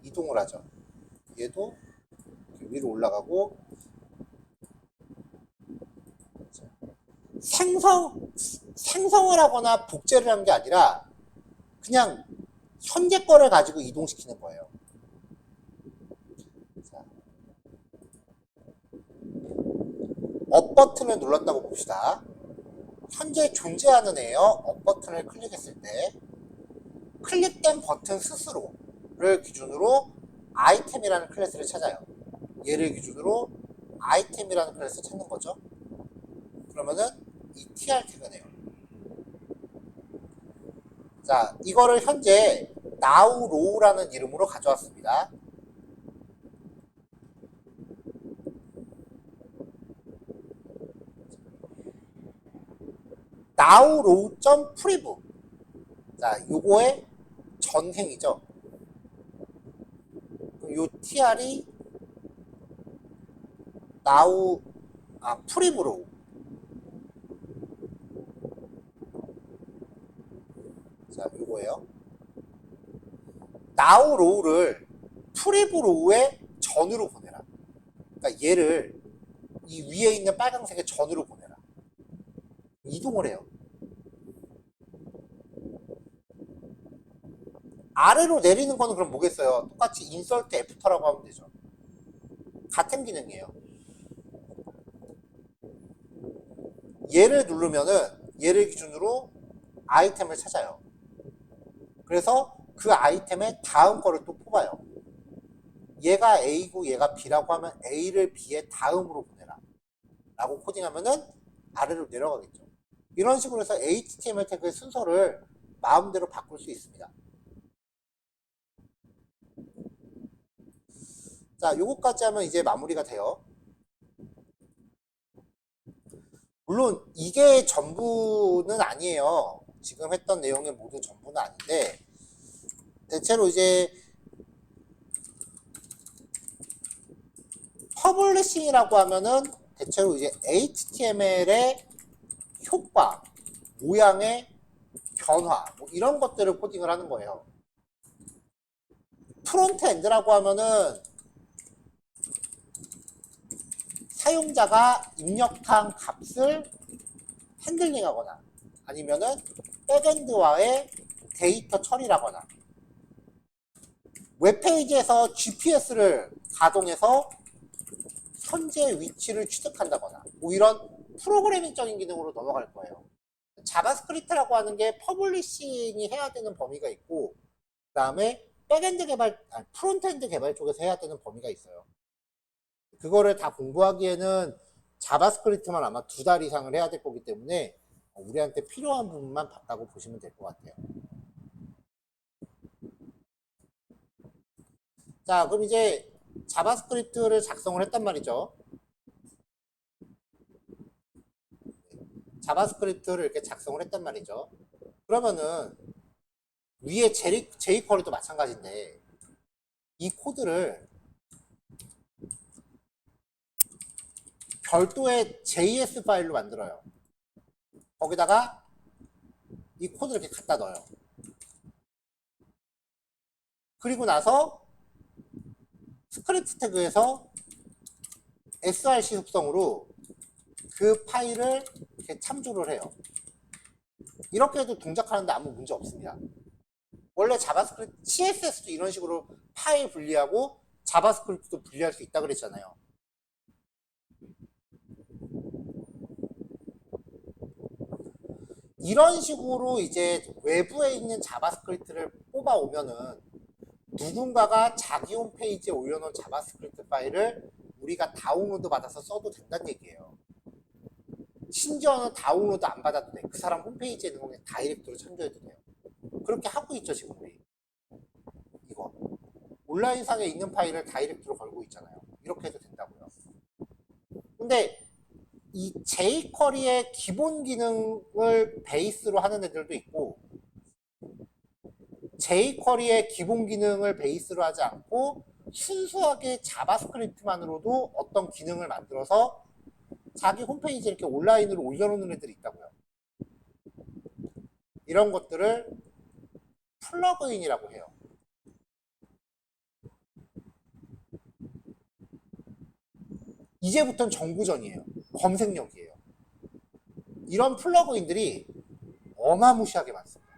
이동을 하죠. 얘도 위로 올라가고, 생성을 하거나 복제를 한 게 아니라, 그냥 현재 거를 가지고 이동시키는 거예요. 업 버튼을 눌렀다고 봅시다. 현재 존재하는 애요. 업 버튼을 클릭했을 때 클릭된 버튼 스스로를 기준으로 아이템이라는 클래스를 찾아요. 얘를 기준으로 아이템이라는 클래스를 찾는 거죠. 그러면은 이 tr 태그네요. 자, 이거를 현재 now row라는 이름으로 가져왔습니다. now row.prev. 자, 요거의 전행이죠. 요 tr이 now prev로 자, 요거예요. now row를 prev row의 전으로 보내라. 그러니까 얘를 이 위에 있는 빨간색의 전으로 보내라. 이동을 해요. 아래로 내리는 거는 그럼 뭐겠어요? 똑같이 insert F터라고 하면 되죠. 같은 기능이에요. 얘를 누르면은 얘를 기준으로 아이템을 찾아요. 그래서 그 아이템의 다음 거를 또 뽑아요. 얘가 A고 얘가 B라고 하면 A를 B의 다음으로 보내라 라고 코딩하면은 아래로 내려가겠죠. 이런 식으로 해서 HTML 태그의 순서를 마음대로 바꿀 수 있습니다. 자, 요거까지 하면 이제 마무리가 돼요. 물론 이게 전부는 아니에요. 지금 했던 내용이 모두 전부는 아닌데 대체로 이제 퍼블리싱이라고 하면은 대체로 이제 HTML의 효과, 모양의 변화 뭐 이런 것들을 코딩을 하는 거예요. 프론트엔드라고 하면은 사용자가 입력한 값을 핸들링하거나 아니면은 백엔드와의 데이터 처리라거나 웹페이지에서 GPS를 가동해서 현재 위치를 취득한다거나 뭐 이런 프로그래밍적인 기능으로 넘어갈 거예요. 자바스크립트라고 하는 게 퍼블리싱이 해야 되는 범위가 있고 그 다음에 백엔드 개발, 프론트엔드 개발 쪽에서 해야 되는 범위가 있어요. 그거를 다 공부하기에는 자바스크립트만 아마 2달 이상을 해야 될 거기 때문에 우리한테 필요한 부분만 봤다고 보시면 될 것 같아요. 자, 그럼 이제 자바스크립트를 작성을 했단 말이죠. 자바스크립트를 이렇게 작성을 했단 말이죠. 그러면은 위에 jQuery도 마찬가지인데 이 코드를 별도의 JS 파일로 만들어요. 거기다가 이 코드를 이렇게 갖다 넣어요. 그리고 나서 스크립트 태그에서 src 속성으로 그 파일을 이렇게 참조를 해요. 이렇게 해도 동작하는데 아무 문제 없습니다. 원래 자바스크립트, CSS도 이런 식으로 파일 분리하고 자바스크립트도 분리할 수 있다 그랬잖아요. 이런 식으로 이제 외부에 있는 자바스크립트를 뽑아오면은 누군가가 자기 홈페이지에 올려놓은 자바스크립트 파일을 우리가 다운로드 받아서 써도 된다는 얘기예요. 심지어는 다운로드 안 받아도 돼. 그 사람 홈페이지에 있는 거 그냥 다이렉트로 참조해도 돼요. 그렇게 하고 있죠, 지금 우리. 이거. 온라인상에 있는 파일을 다이렉트로 걸고 있잖아요. 이렇게 해도 된다고요. 근데 이 jQuery의 기본 기능을 베이스로 하는 애들도 있고 jQuery의 기본 기능을 베이스로 하지 않고 순수하게 자바스크립트만으로도 어떤 기능을 만들어서 자기 홈페이지에 이렇게 온라인으로 올려놓는 애들이 있다고요. 이런 것들을 플러그인이라고 해요. 이제부터는 정구전이에요. 검색력이에요. 이런 플러그인들이 어마무시하게 많습니다.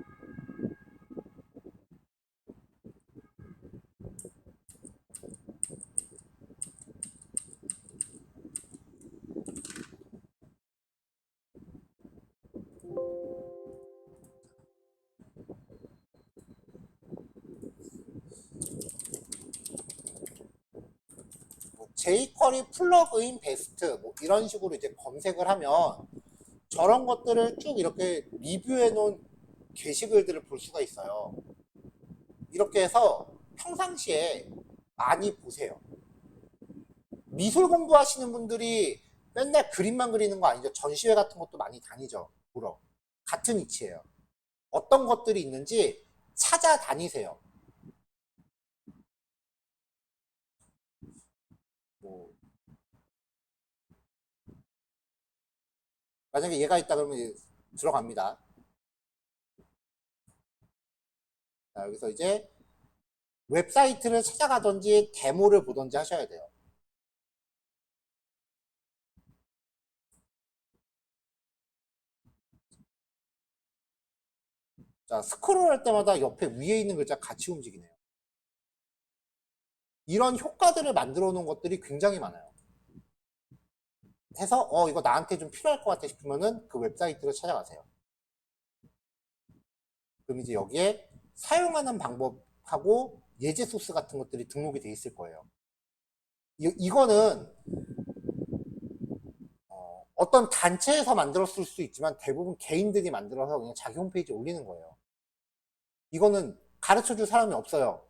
jQuery 플러그인 베스트 뭐 이런 식으로 이제 검색을 하면 저런 것들을 쭉 이렇게 리뷰해 놓은 게시글들을 볼 수가 있어요. 이렇게 해서 평상시에 많이 보세요. 미술 공부하시는 분들이 맨날 그림만 그리는 거 아니죠. 전시회 같은 것도 많이 다니죠. 보러. 같은 이치예요. 어떤 것들이 있는지 찾아다니세요. 뭐 만약에 얘가 있다 그러면 이제 들어갑니다. 자, 여기서 이제 웹사이트를 찾아가든지 데모를 보든지 하셔야 돼요. 자, 스크롤할 때마다 옆에 위에 있는 글자 같이 움직이네요. 이런 효과들을 만들어 놓은 것들이 굉장히 많아요. 해서 이거 나한테 좀 필요할 것 같아 싶으면은 그 웹사이트를 찾아가세요. 그럼 이제 여기에 사용하는 방법하고 예제 소스 같은 것들이 등록이 돼 있을 거예요. 이거는 어떤 단체에서 만들었을 수 있지만 대부분 개인들이 만들어서 그냥 자기 홈페이지에 올리는 거예요. 이거는 가르쳐 줄 사람이 없어요.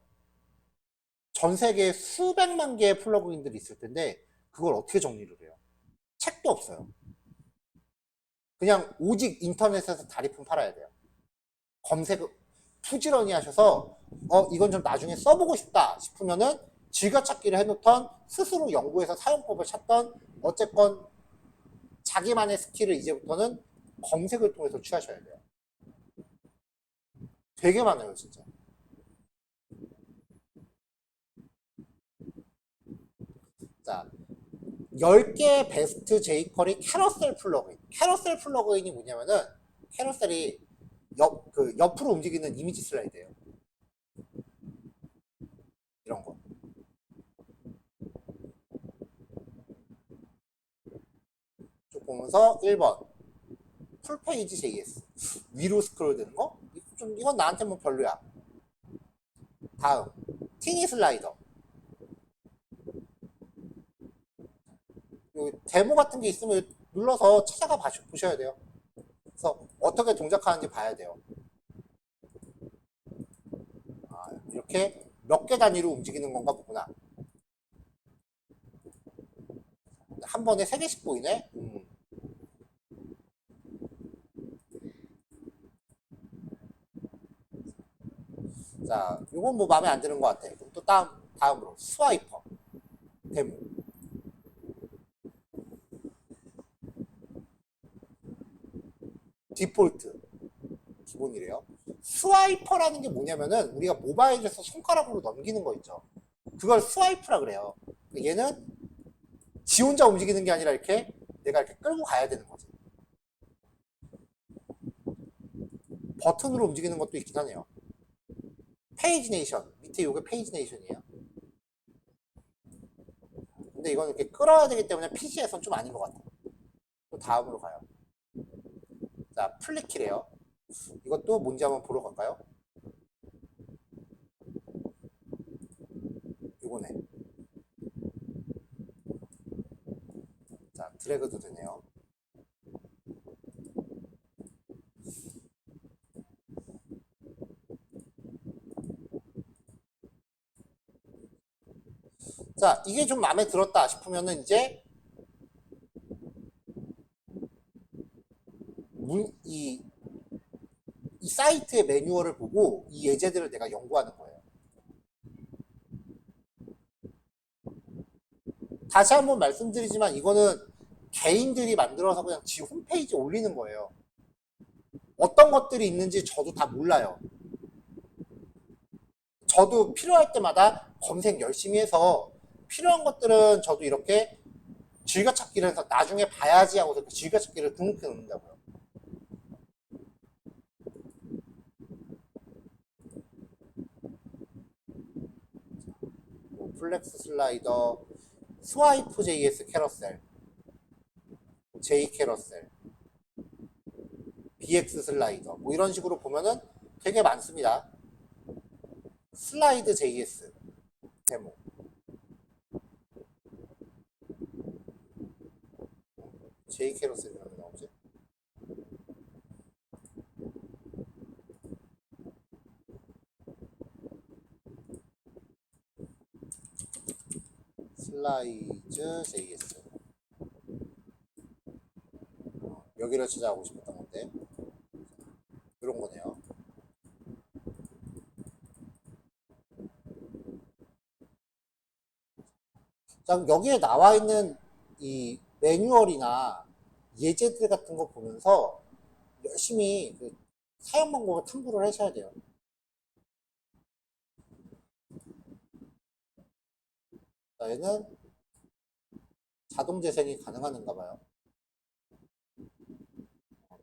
전 세계에 수백만 개의 플러그인들이 있을 텐데 그걸 어떻게 정리를 해요? 책도 없어요. 그냥 오직 인터넷에서 다리품 팔아야 돼요. 검색을 부지런히 하셔서 이건 좀 나중에 써보고 싶다 싶으면은 즐겨찾기를 해놓던 스스로 연구해서 사용법을 찾던 어쨌건 자기만의 스킬을 이제부터는 검색을 통해서 취하셔야 돼요. 되게 많아요, 진짜. 자, 10개 베스트 jQuery 캐러셀 플러그인. 캐러셀 플러그인이 뭐냐면은 캐러셀이 옆으로 움직이는 이미지 슬라이드예요. 이런 거. 쭉 보면서 1번 풀페이지 JS 위로 스크롤 되는 거? 이건 나한테 뭐 별로야. 다음 티니 슬라이더. 데모 같은 게 있으면 눌러서 찾아가 보셔야 돼요. 그래서 어떻게 동작하는지 봐야 돼요. 이렇게 몇 개 단위로 움직이는 건가 보구나. 한 번에 3개씩 보이네? 자, 요건 뭐 마음에 안 드는 것 같아. 그럼 또 다음으로 스와이퍼 데모. 디폴트 기본이래요. 스와이퍼라는 게 뭐냐면은 우리가 모바일에서 손가락으로 넘기는 거 있죠. 그걸 스와이프라 그래요. 얘는 지 혼자 움직이는 게 아니라 이렇게 내가 이렇게 끌고 가야 되는 거지. 버튼으로 움직이는 것도 있긴 하네요. 페이지네이션 밑에 요게 페이지네이션이에요. 근데 이건 이렇게 끌어야 되기 때문에 PC에선 좀 아닌 것 같아. 또 다음으로 가요. 자, 플리키래요. 이것도 뭔지 한번 보러 갈까요? 요거네. 자, 드래그도 되네요. 자, 이게 좀 마음에 들었다 싶으면은 이제 이 사이트의 매뉴얼을 보고 이 예제들을 내가 연구하는 거예요. 다시 한번 말씀드리지만 이거는 개인들이 만들어서 그냥 지 홈페이지에 올리는 거예요. 어떤 것들이 있는지 저도 다 몰라요. 저도 필요할 때마다 검색 열심히 해서 필요한 것들은 저도 이렇게 즐겨찾기를 해서 나중에 봐야지 하고서 그 즐겨찾기를 등록해 놓는다고요. 플렉스 슬라이더, 스와이프 JS 캐러셀, J 캐러셀, BX 슬라이더 뭐 이런 식으로 보면은 되게 많습니다. 슬라이드 JS 데모. J 캐러셀이라고 나오지? 슬라이드 JS. 여기를 찾아가고 싶었던 건데 이런 거네요. 자, 여기에 나와 있는 이 매뉴얼이나 예제들 같은 거 보면서 열심히 그 사용 방법을 탐구를 하셔야 돼요. 자, 얘는 자동 재생이 가능한가 봐요.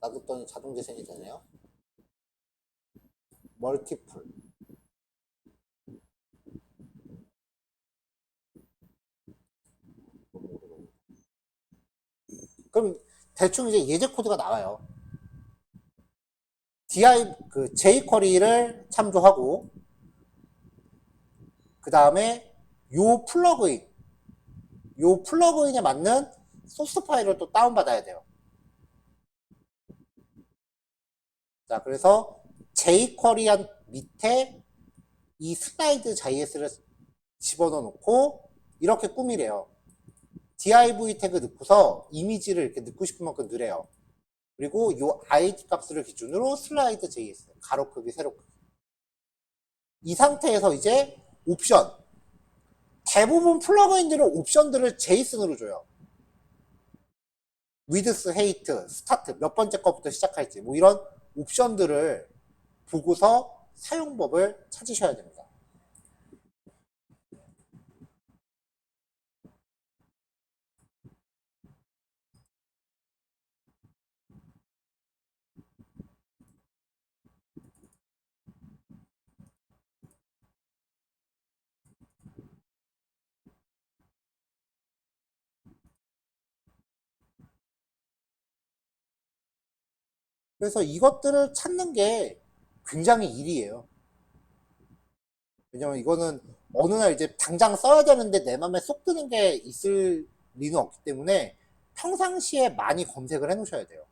놔뒀더니 자동 재생이 되네요. 멀티플. 그럼 대충 이제 예제 코드가 나와요. 그 jQuery를 참조하고 그 다음에 요 플러그인에 맞는 소스 파일을 또 다운받아야 돼요. 자, 그래서 jQuery 밑에 이 슬라이드 JS를 집어넣어 놓고 이렇게 꾸미래요. div 태그 넣고서 이미지를 이렇게 넣고 싶은 만큼 넣으래요. 그리고 이 id 값을 기준으로 슬라이드 JS 가로 크기 세로 크기. 이 상태에서 이제 옵션. 대부분 플러그인들은 옵션들을 JSON으로 줘요. 위드스, 헤이트, 스타트 몇 번째 거부터 시작할지 뭐 이런 옵션들을 보고서 사용법을 찾으셔야 됩니다. 그래서 이것들을 찾는 게 굉장히 일이에요. 왜냐면 이거는 어느 날 이제 당장 써야 되는데 내 맘에 쏙 드는 게 있을 리는 없기 때문에 평상시에 많이 검색을 해 놓으셔야 돼요.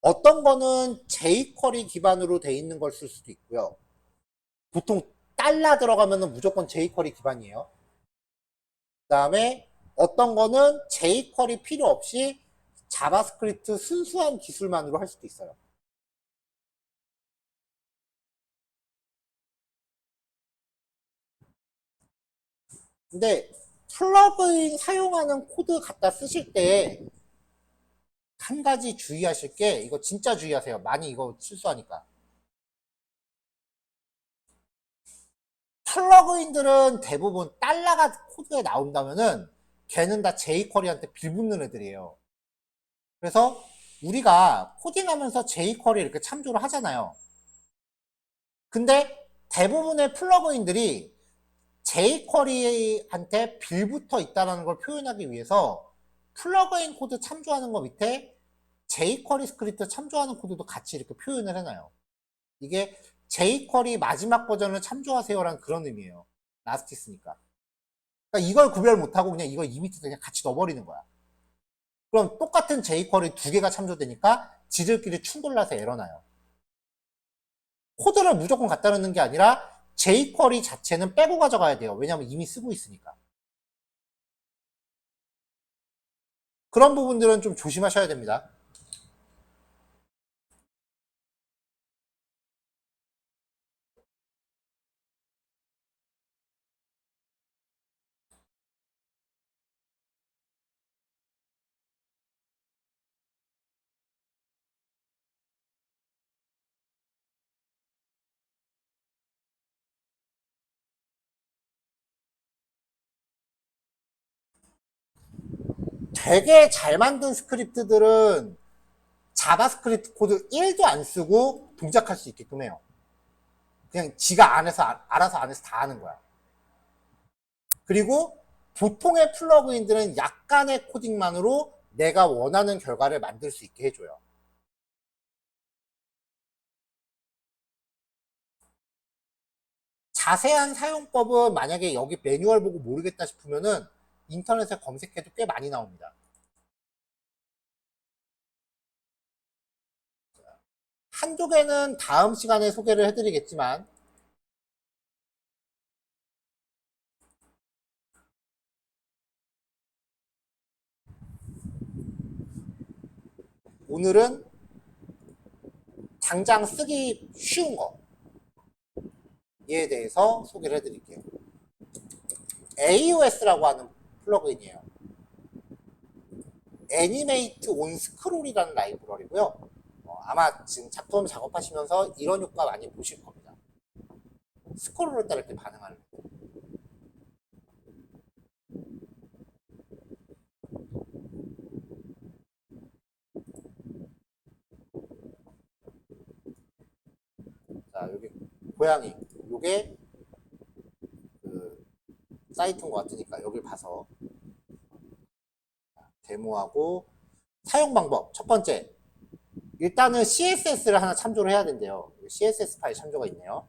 어떤 거는 jQuery 기반으로 돼 있는 걸 쓸 수도 있고요. 보통 달러 들어가면은 무조건 jQuery 기반이에요. 그 다음에 어떤 거는 jQuery 필요 없이 자바스크립트 순수한 기술만으로 할 수도 있어요. 근데 플러그인 사용하는 코드 갖다 쓰실 때 한 가지 주의하실 게, 이거 진짜 주의하세요. 많이 이거 실수하니까. 플러그인들은 대부분 달러가 코드에 나온다면은 걔는 다 jQuery한테 빌붙는 애들이에요. 그래서 우리가 코딩하면서 jQuery 이렇게 참조를 하잖아요. 근데 대부분의 플러그인들이 jQuery한테 빌붙어 있다는 걸 표현하기 위해서 플러그인 코드 참조하는 거 밑에 jQuery 스크립트 참조하는 코드도 같이 이렇게 표현을 해놔요. 이게 jQuery 마지막 버전을 참조하세요라는 그런 의미예요. 라스티스니까. 그러니까 이걸 구별 못하고 그냥 이걸 이 밑에 그냥 같이 넣어버리는 거야. 그럼 똑같은 jQuery 두 개가 참조되니까 지들끼리 충돌나서 에러나요. 코드를 무조건 갖다 넣는 게 아니라 jQuery 자체는 빼고 가져가야 돼요. 왜냐하면 이미 쓰고 있으니까. 그런 부분들은 좀 조심하셔야 됩니다. 되게 잘 만든 스크립트들은 자바스크립트 코드 1도 안 쓰고 동작할 수 있게끔 해요. 그냥 지가 알아서 안에서 다 하는 거야. 그리고 보통의 플러그인들은 약간의 코딩만으로 내가 원하는 결과를 만들 수 있게 해줘요. 자세한 사용법은 만약에 여기 매뉴얼 보고 모르겠다 싶으면은 인터넷에 검색해도 꽤 많이 나옵니다. 한두 개는 다음 시간에 소개를 해드리겠지만 오늘은 당장 쓰기 쉬운 거에 대해서 소개를 해드릴게요. AOS라고 하는 플러그인이에요. 애니메이트 온 스크롤이라는 라이브러리고요. 아마 지금 작품 작업하시면서 이런 효과 많이 보실 겁니다. 스크롤을 따를 때 반응하는. 자, 여기 고양이. 요게 그 사이트인 것 같으니까 여기 봐서 데모하고 사용 방법. 첫 번째. 일단은 CSS를 하나 참조를 해야 된대요. CSS 파일 참조가 있네요.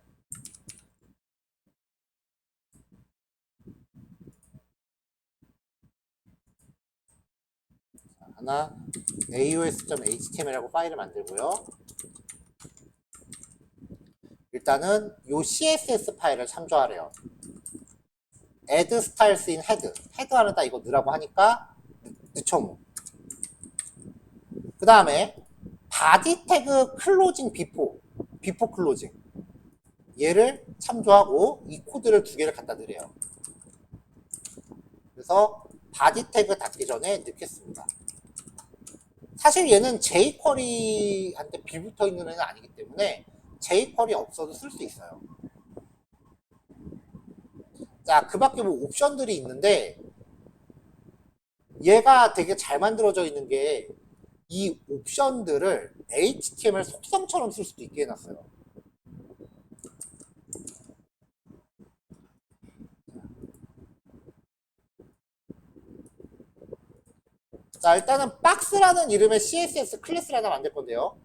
하나 aos.html이라고 파일을 만들고요. 일단은 요 CSS 파일을 참조하래요. add styles in head. 헤드 안에다 이거 넣으라고 하니까 넣죠. 그 다음에 body 태그 클로징 비포 클로징 얘를 참조하고 이 코드를 두 개를 갖다 드려요. 그래서 body 태그 닫기 전에 넣겠습니다. 사실 얘는 jQuery한테 빌붙어 있는 애는 아니기 때문에 jQuery 없어도 쓸 수 있어요. 자, 그 밖에 뭐 옵션들이 있는데 얘가 되게 잘 만들어져 있는 게 이 옵션들을 HTML 속성처럼 쓸 수도 있게 해놨어요. 자, 일단은 박스라는 이름의 CSS 클래스를 하나 만들 건데요.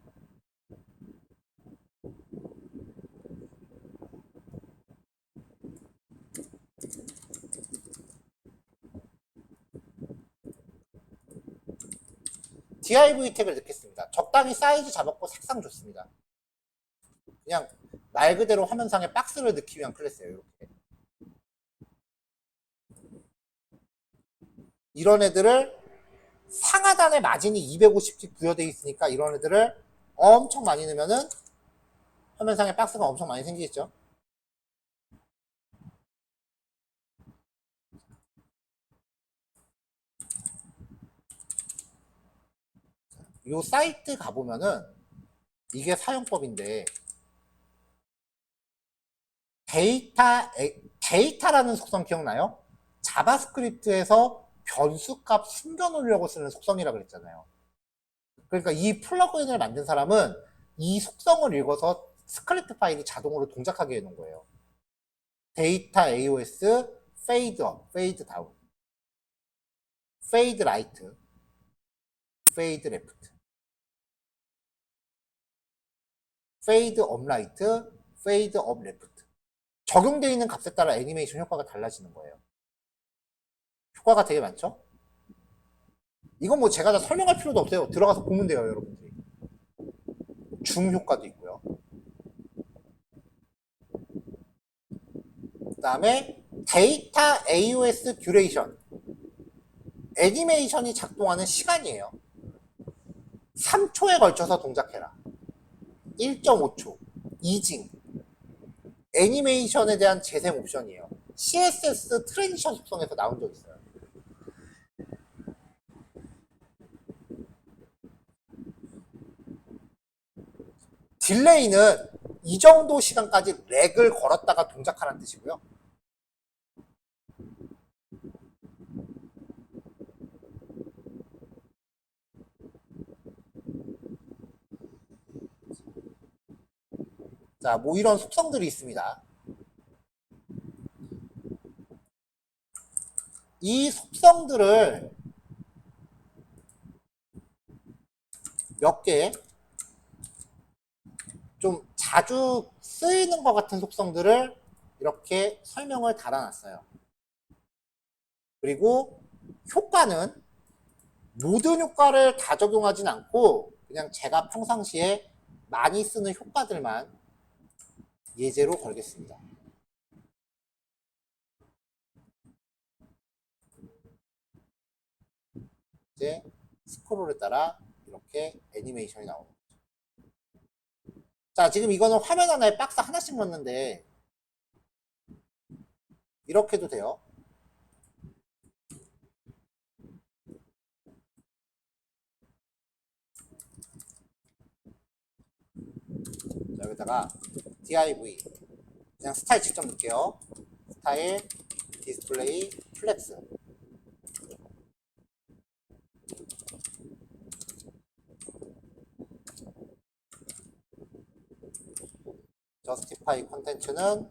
div 태그를 넣겠습니다. 적당히 사이즈 잡았고 색상 좋습니다. 그냥 말 그대로 화면상에 박스를 넣기 위한 클래스예요. 이렇게. 이런 애들을 상하단에 마진이 250씩 부여되어 있으니까 이런 애들을 엄청 많이 넣으면은 화면상에 박스가 엄청 많이 생기겠죠. 이 사이트 가보면은 이게 사용법인데 데이터라는 속성 기억나요? 자바스크립트에서 변수값 숨겨놓으려고 쓰는 속성이라 그랬잖아요. 그러니까 이 플러그인을 만든 사람은 이 속성을 읽어서 스크립트 파일이 자동으로 동작하게 해놓은 거예요. 데이터 AOS 페이드 업, 페이드 다운, 페이드 라이트, 페이드 레프트, 페이드 업 라이트, 페이드 업 레프트. 적용되어 있는 값에 따라 애니메이션 효과가 달라지는 거예요. 효과가 되게 많죠? 이건 뭐 제가 다 설명할 필요도 없어요. 들어가서 보면 돼요, 여러분들이. 줌 효과도 있고요. 그 다음에 데이터 AOS 듀레이션. 애니메이션이 작동하는 시간이에요. 3초에 걸쳐서 동작해라. 1.5초. 이징. 애니메이션에 대한 재생 옵션이에요. CSS 트랜지션 속성에서 나온 적 있어요. 딜레이는 이 정도 시간까지 렉을 걸었다가 동작하라는 뜻이고요. 자, 뭐 이런 속성들이 있습니다. 이 속성들을 몇 개 좀 자주 쓰이는 것 같은 속성들을 이렇게 설명을 달아놨어요. 그리고 효과는 모든 효과를 다 적용하진 않고 그냥 제가 평상시에 많이 쓰는 효과들만 예제로 걸겠습니다. 이제 스크롤을 따라 이렇게 애니메이션이 나오는 거죠. 자, 지금 이거는 화면 하나에 박스 하나씩 넣는데 이렇게도 돼요. 자, 여기다가 div 그냥 스타일 직접 넣을게요. 스타일 디스플레이 플렉스 저스티파이 콘텐츠는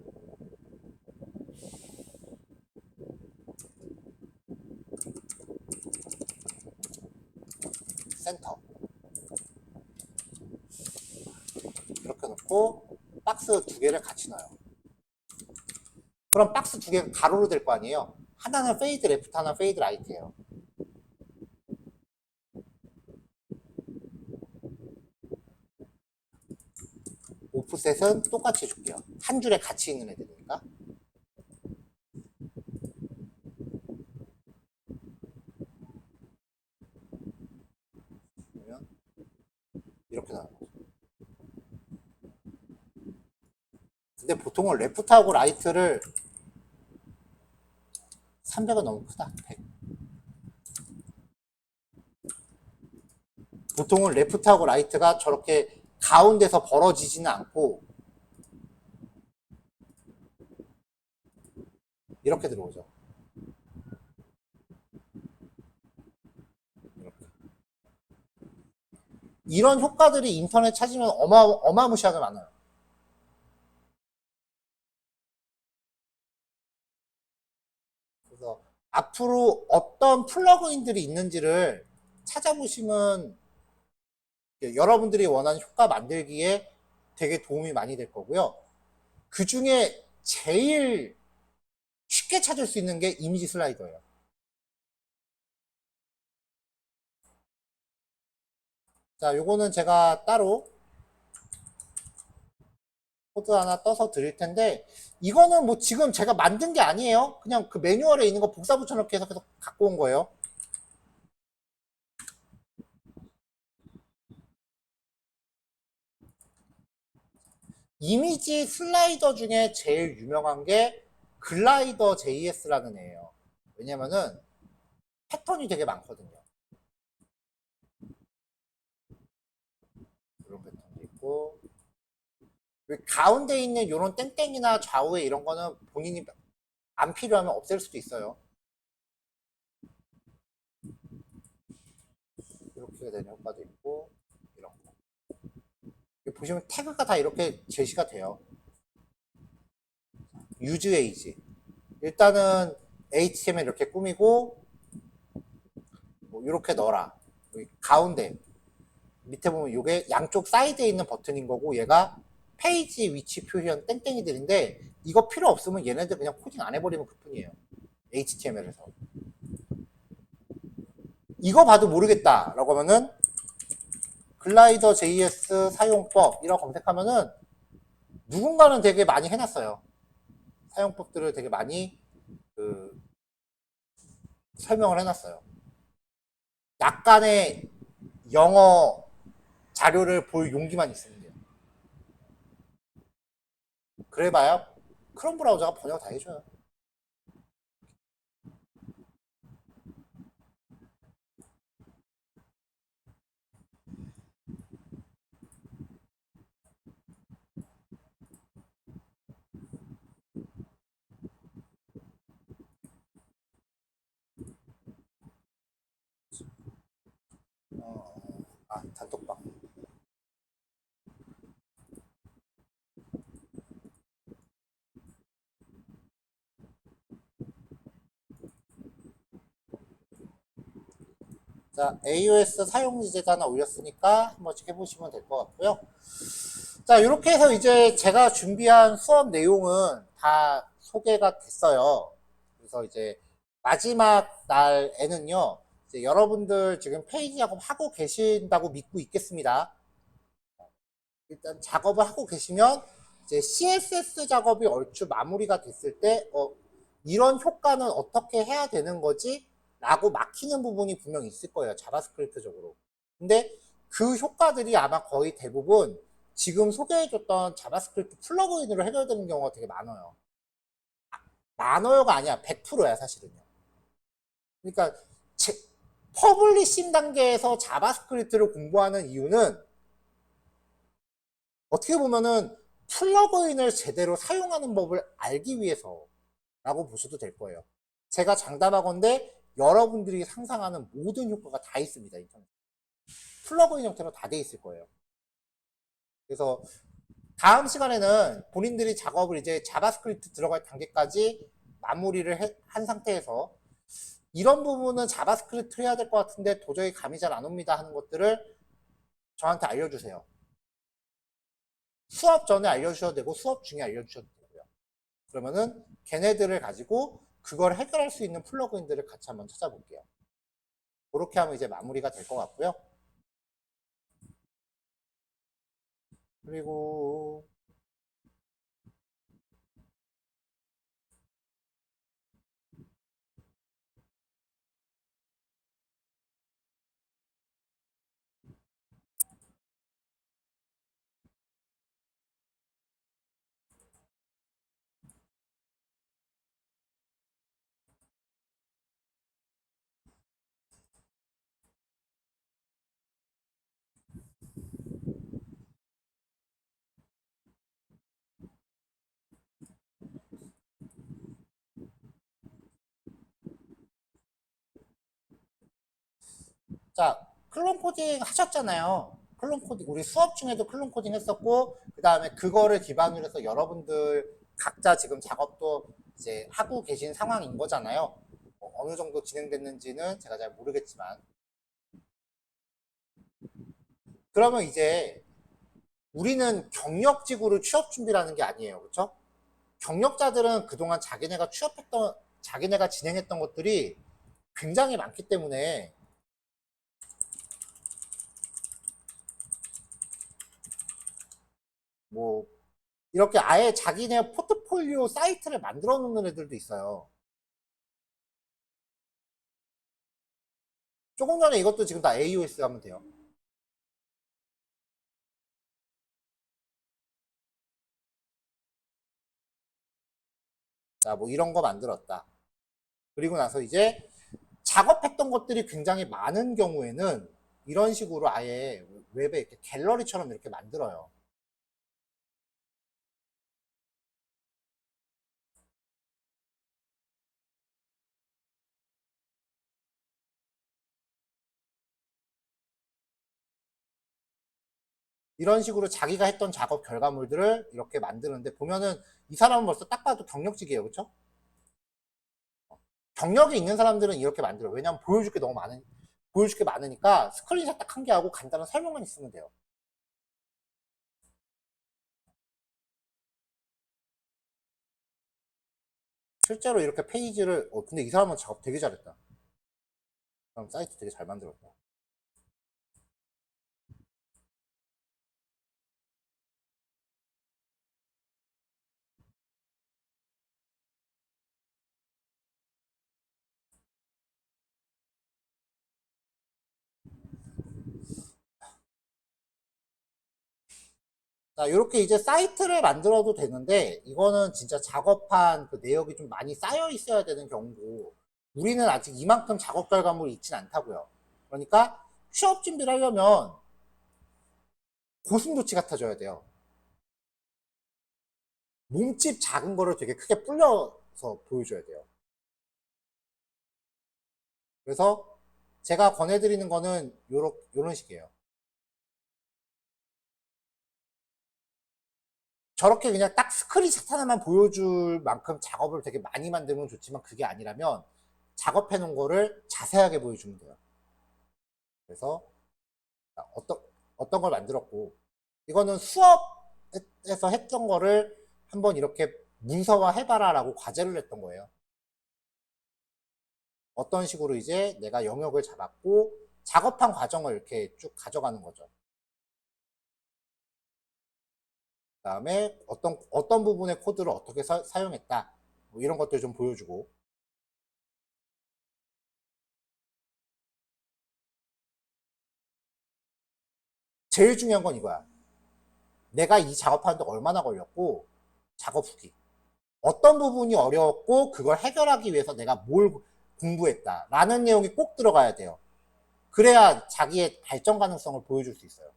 센터 이렇게 놓고 박스 두 개를 같이 넣어요. 그럼 박스 두 개가 가로로 될 거 아니에요. 하나는 페이드 레프트, 하나는 페이드 라이트예요. 오프셋은 똑같이 해줄게요. 한 줄에 같이 있는 애들이니까. 그러면 이렇게 나오는 거죠. 근데 보통은 레프트하고 라이트를 300은 너무 크다. 100. 보통은 레프트하고 라이트가 저렇게 가운데서 벌어지지는 않고 이렇게 들어오죠. 이렇게. 이런 효과들이 인터넷 찾으면 어마무시하게 많아요. 그래서 앞으로 어떤 플러그인들이 있는지를 찾아보시면 여러분들이 원하는 효과 만들기에 되게 도움이 많이 될 거고요. 그 중에 제일 쉽게 찾을 수 있는 게 이미지 슬라이더예요. 자, 요거는 제가 따로 코드 하나 떠서 드릴 텐데, 이거는 뭐 지금 제가 만든 게 아니에요. 그냥 그 매뉴얼에 있는 거 복사 붙여넣기 해서 계속 갖고 온 거예요. 이미지 슬라이더 중에 제일 유명한 게 글라이더 JS라는 애예요. 왜냐면은 패턴이 되게 많거든요. 이런 패턴도 있고, 가운데 있는 이런 땡땡이나 좌우에 이런 거는 본인이 안 필요하면 없앨 수도 있어요. 이렇게 되는 효과도 있고, 이런 거. 보시면 태그가 다 이렇게 제시가 돼요. use age. 일단은 HTML 이렇게 꾸미고, 뭐 이렇게 넣어라. 여기 가운데 밑에 보면 이게 양쪽 사이드에 있는 버튼인 거고, 얘가 페이지 위치 표현 땡땡이들인데, 이거 필요 없으면 얘네들 그냥 코딩 안 해버리면 그뿐이에요. HTML에서. 이거 봐도 모르겠다라고 하면은 글라이더 JS 사용법이라고 검색하면은 누군가는 되게 많이 해놨어요. 사용법들을 되게 많이 설명을 해놨어요. 약간의 영어 자료를 볼 용기만 있으면 돼요. 그래봐야 크롬 브라우저가 번역 다 해줘요. 단톡방. 자, AOS 사용지제도 하나 올렸으니까 한 번씩 해보시면 될 것 같고요. 자, 이렇게 해서 이제 제가 준비한 수업 내용은 다 소개가 됐어요. 그래서 이제 마지막 날에는요, 이제 여러분들 지금 페이지 작업 하고 계신다고 믿고 있겠습니다. 일단 작업을 하고 계시면 이제 CSS 작업이 얼추 마무리가 됐을 때, 이런 효과는 어떻게 해야 되는 거지? 라고 막히는 부분이 분명 있을 거예요. 자바스크립트적으로. 근데 그 효과들이 아마 거의 대부분 지금 소개해줬던 자바스크립트 플러그인으로 해결되는 경우가 되게 많아요. 많아요가 아니야. 100%야, 사실은요. 그러니까, 퍼블리싱 단계에서 자바스크립트를 공부하는 이유는 어떻게 보면은 플러그인을 제대로 사용하는 법을 알기 위해서라고 보셔도 될 거예요. 제가 장담하건대 여러분들이 상상하는 모든 효과가 다 있습니다. 인터넷. 플러그인 형태로 다 돼 있을 거예요. 그래서 다음 시간에는 본인들이 작업을 이제 자바스크립트 들어갈 단계까지 마무리를 한 상태에서 이런 부분은 자바스크립트 해야 될 것 같은데 도저히 감이 잘 안 옵니다 하는 것들을 저한테 알려주세요. 수업 전에 알려주셔도 되고 수업 중에 알려주셔도 되고요. 그러면은 걔네들을 가지고 그걸 해결할 수 있는 플러그인들을 같이 한번 찾아볼게요. 그렇게 하면 이제 마무리가 될 것 같고요. 그리고 자, 클론 코딩 하셨잖아요. 클론 코딩, 우리 수업 중에도 클론 코딩 했었고, 그 다음에 그거를 기반으로 해서 여러분들 각자 지금 작업도 이제 하고 계신 상황인 거잖아요. 어느 정도 진행됐는지는 제가 잘 모르겠지만. 그러면 이제 우리는 경력직으로 취업 준비라는 게 아니에요. 그렇죠? 경력자들은 그동안 자기네가 진행했던 것들이 굉장히 많기 때문에 뭐 이렇게 아예 자기네 포트폴리오 사이트를 만들어 놓는 애들도 있어요. 조금 전에 이것도 지금 다 AOS 하면 돼요. 자, 뭐 이런 거 만들었다. 그리고 나서 이제 작업했던 것들이 굉장히 많은 경우에는 이런 식으로 아예 웹에 이렇게 갤러리처럼 이렇게 만들어요. 이런 식으로 자기가 했던 작업 결과물들을 이렇게 만드는데 보면은 이 사람은 벌써 딱 봐도 경력직이에요. 그렇죠? 경력이 있는 사람들은 이렇게 만들어요. 왜냐면 보여줄 게 많으니까 스크린샷 딱 한 개 하고 간단한 설명만 있으면 돼요. 실제로 이렇게 페이지를, 근데 이 사람은 작업 되게 잘했다. 그럼 사이트 되게 잘 만들었다. 자, 이렇게 이제 사이트를 만들어도 되는데, 이거는 진짜 작업한 그 내역이 좀 많이 쌓여 있어야 되는 경우고, 우리는 아직 이만큼 작업 결과물이 있진 않다고요. 그러니까 취업 준비를 하려면 고슴도치 같아져야 돼요. 몸집 작은 거를 되게 크게 불려서 보여줘야 돼요. 그래서 제가 권해드리는 거는 요런 식이에요. 저렇게 그냥 딱 스크린샷 하나만 보여줄 만큼 작업을 되게 많이 만들면 좋지만 그게 아니라면 작업해 놓은 거를 자세하게 보여주면 돼요. 그래서 어떤 걸 만들었고, 이거는 수업에서 했던 거를 한번 이렇게 문서화 해봐라 라고 과제를 했던 거예요. 어떤 식으로 이제 내가 영역을 잡았고 작업한 과정을 이렇게 쭉 가져가는 거죠. 그 다음에 어떤 부분의 코드를 어떻게 사용했다, 뭐 이런 것들 좀 보여주고. 제일 중요한 건 이거야. 내가 이 작업하는데 얼마나 걸렸고, 작업 후기. 어떤 부분이 어려웠고, 그걸 해결하기 위해서 내가 뭘 공부했다. 라는 내용이 꼭 들어가야 돼요. 그래야 자기의 발전 가능성을 보여줄 수 있어요.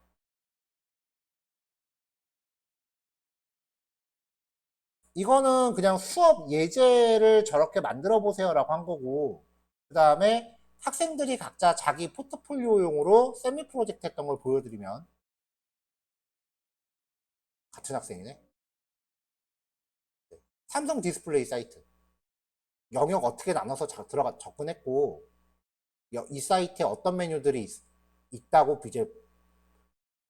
이거는 그냥 수업 예제를 저렇게 만들어 보세요라고 한 거고, 그 다음에 학생들이 각자 자기 포트폴리오용으로 세미 프로젝트 했던 걸 보여드리면, 같은 학생이네. 삼성 디스플레이 사이트. 영역 어떻게 나눠서 들어가 접근했고, 이 사이트에 어떤 메뉴들이 있다고 이제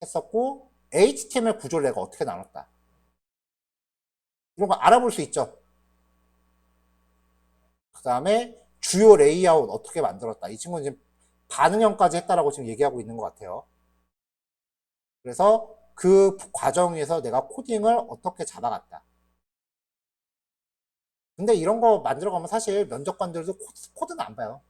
했었고, HTML 구조를 내가 어떻게 나눴다. 이런 거 알아볼 수 있죠. 그 다음에 주요 레이아웃 어떻게 만들었다. 이 친구는 지금 반응형까지 했다라고 지금 얘기하고 있는 것 같아요. 그래서 그 과정에서 내가 코딩을 어떻게 잡아갔다. 근데 이런 거 만들어가면 사실 면접관들도 코드는 안 봐요.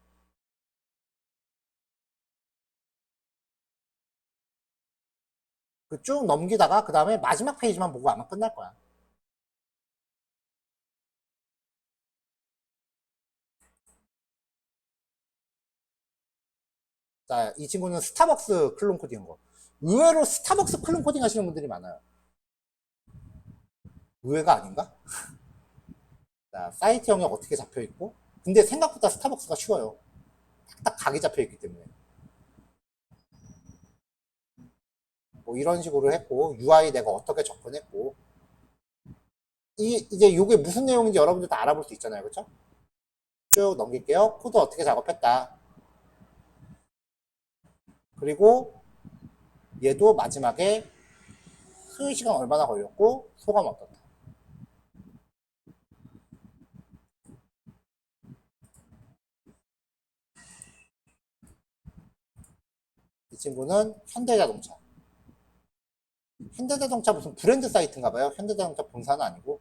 그 쭉 넘기다가 그 다음에 마지막 페이지만 보고 아마 끝날 거야. 자, 이 친구는 스타벅스 클론 코딩한 거. 의외로 스타벅스 클론 코딩 하시는 분들이 많아요. 의외가 아닌가? 자, 사이트 영역 어떻게 잡혀 있고, 근데 생각보다 스타벅스가 쉬워요. 딱 각이 잡혀 있기 때문에. 뭐 이런 식으로 했고, UI 내가 어떻게 접근했고, 이제 이게 무슨 내용인지 여러분들 다 알아볼 수 있잖아요. 그렇죠? 쭉 넘길게요. 코드 어떻게 작업했다. 그리고 얘도 마지막에 소요 시간 얼마나 걸렸고 소감 어떻다. 이 친구는 현대자동차. 현대자동차 무슨 브랜드 사이트인가 봐요. 현대자동차 본사는 아니고.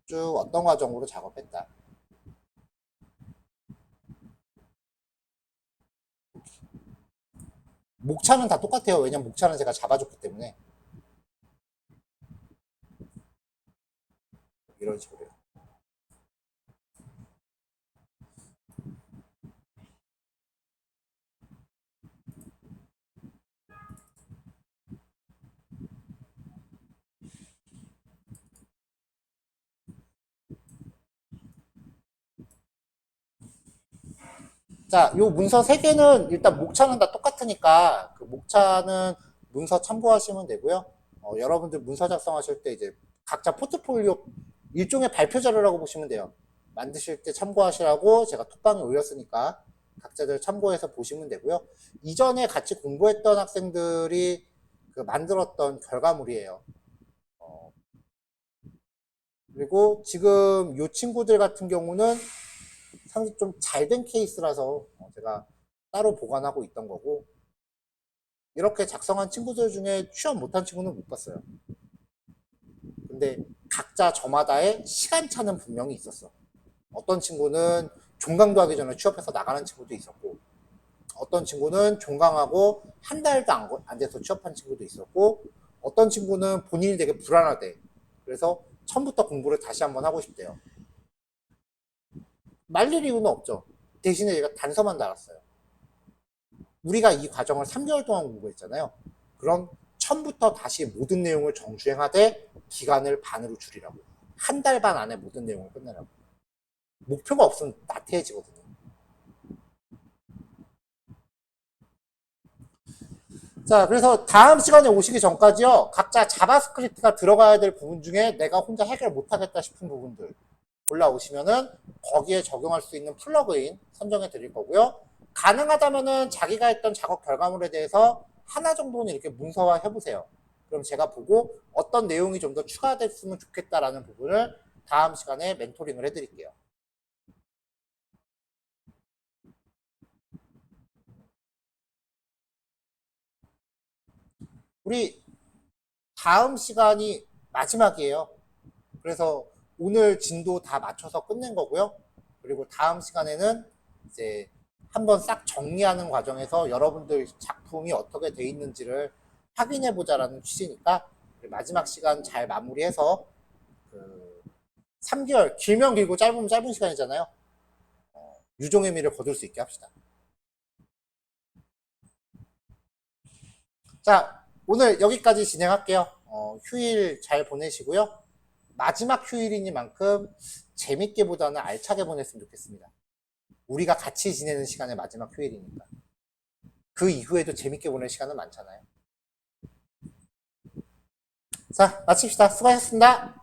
쭉 어떤 과정으로 작업했다. 목차는 다 똑같아요. 왜냐면 목차는 제가 잡아줬기 때문에. 이런 식으로요. 자, 요 문서 3개는 일단 목차는 다 똑같으니까 그 목차는 문서 참고하시면 되고요. 여러분들 문서 작성하실 때 이제 각자 포트폴리오 일종의 발표 자료라고 보시면 돼요. 만드실 때 참고하시라고 제가 톡방에 올렸으니까 각자들 참고해서 보시면 되고요. 이전에 같이 공부했던 학생들이 그 만들었던 결과물이에요. 그리고 지금 요 친구들 같은 경우는 상당히 좀 잘 된 케이스라서 제가 따로 보관하고 있던 거고, 이렇게 작성한 친구들 중에 취업 못한 친구는 못 봤어요. 근데 각자 저마다의 시간차는 분명히 있었어. 어떤 친구는 종강도 하기 전에 취업해서 나가는 친구도 있었고, 어떤 친구는 종강하고 한 달도 안 돼서 취업한 친구도 있었고, 어떤 친구는 본인이 되게 불안하대. 그래서 처음부터 공부를 다시 한번 하고 싶대요. 말릴 이유는 없죠. 대신에 얘가 단서만 달았어요. 우리가 이 과정을 3개월 동안 공부했잖아요. 그럼 처음부터 다시 모든 내용을 정주행하되 기간을 반으로 줄이라고. 한 달 반 안에 모든 내용을 끝내라고. 목표가 없으면 나태해지거든요. 자, 그래서 다음 시간에 오시기 전까지요. 각자 자바스크립트가 들어가야 될 부분 중에 내가 혼자 해결 못하겠다 싶은 부분들 올라오시면은 거기에 적용할 수 있는 플러그인 선정해 드릴 거고요. 가능하다면은 자기가 했던 작업 결과물에 대해서 하나 정도는 이렇게 문서화 해보세요. 그럼 제가 보고 어떤 내용이 좀 더 추가됐으면 좋겠다라는 부분을 다음 시간에 멘토링을 해드릴게요. 우리 다음 시간이 마지막이에요. 그래서 오늘 진도 다 맞춰서 끝낸 거고요. 그리고 다음 시간에는 이제 한번 싹 정리하는 과정에서 여러분들 작품이 어떻게 돼 있는지를 확인해 보자라는 취지니까 마지막 시간 잘 마무리해서 그 3개월 길면 길고 짧으면 짧은 시간이잖아요. 유종의 미를 거둘 수 있게 합시다. 자, 오늘 여기까지 진행할게요. 휴일 잘 보내시고요. 마지막 휴일이니만큼 재밌게보다는 알차게 보냈으면 좋겠습니다. 우리가 같이 지내는 시간의 마지막 휴일이니까. 그 이후에도 재밌게 보낼 시간은 많잖아요. 자, 마칩시다. 수고하셨습니다.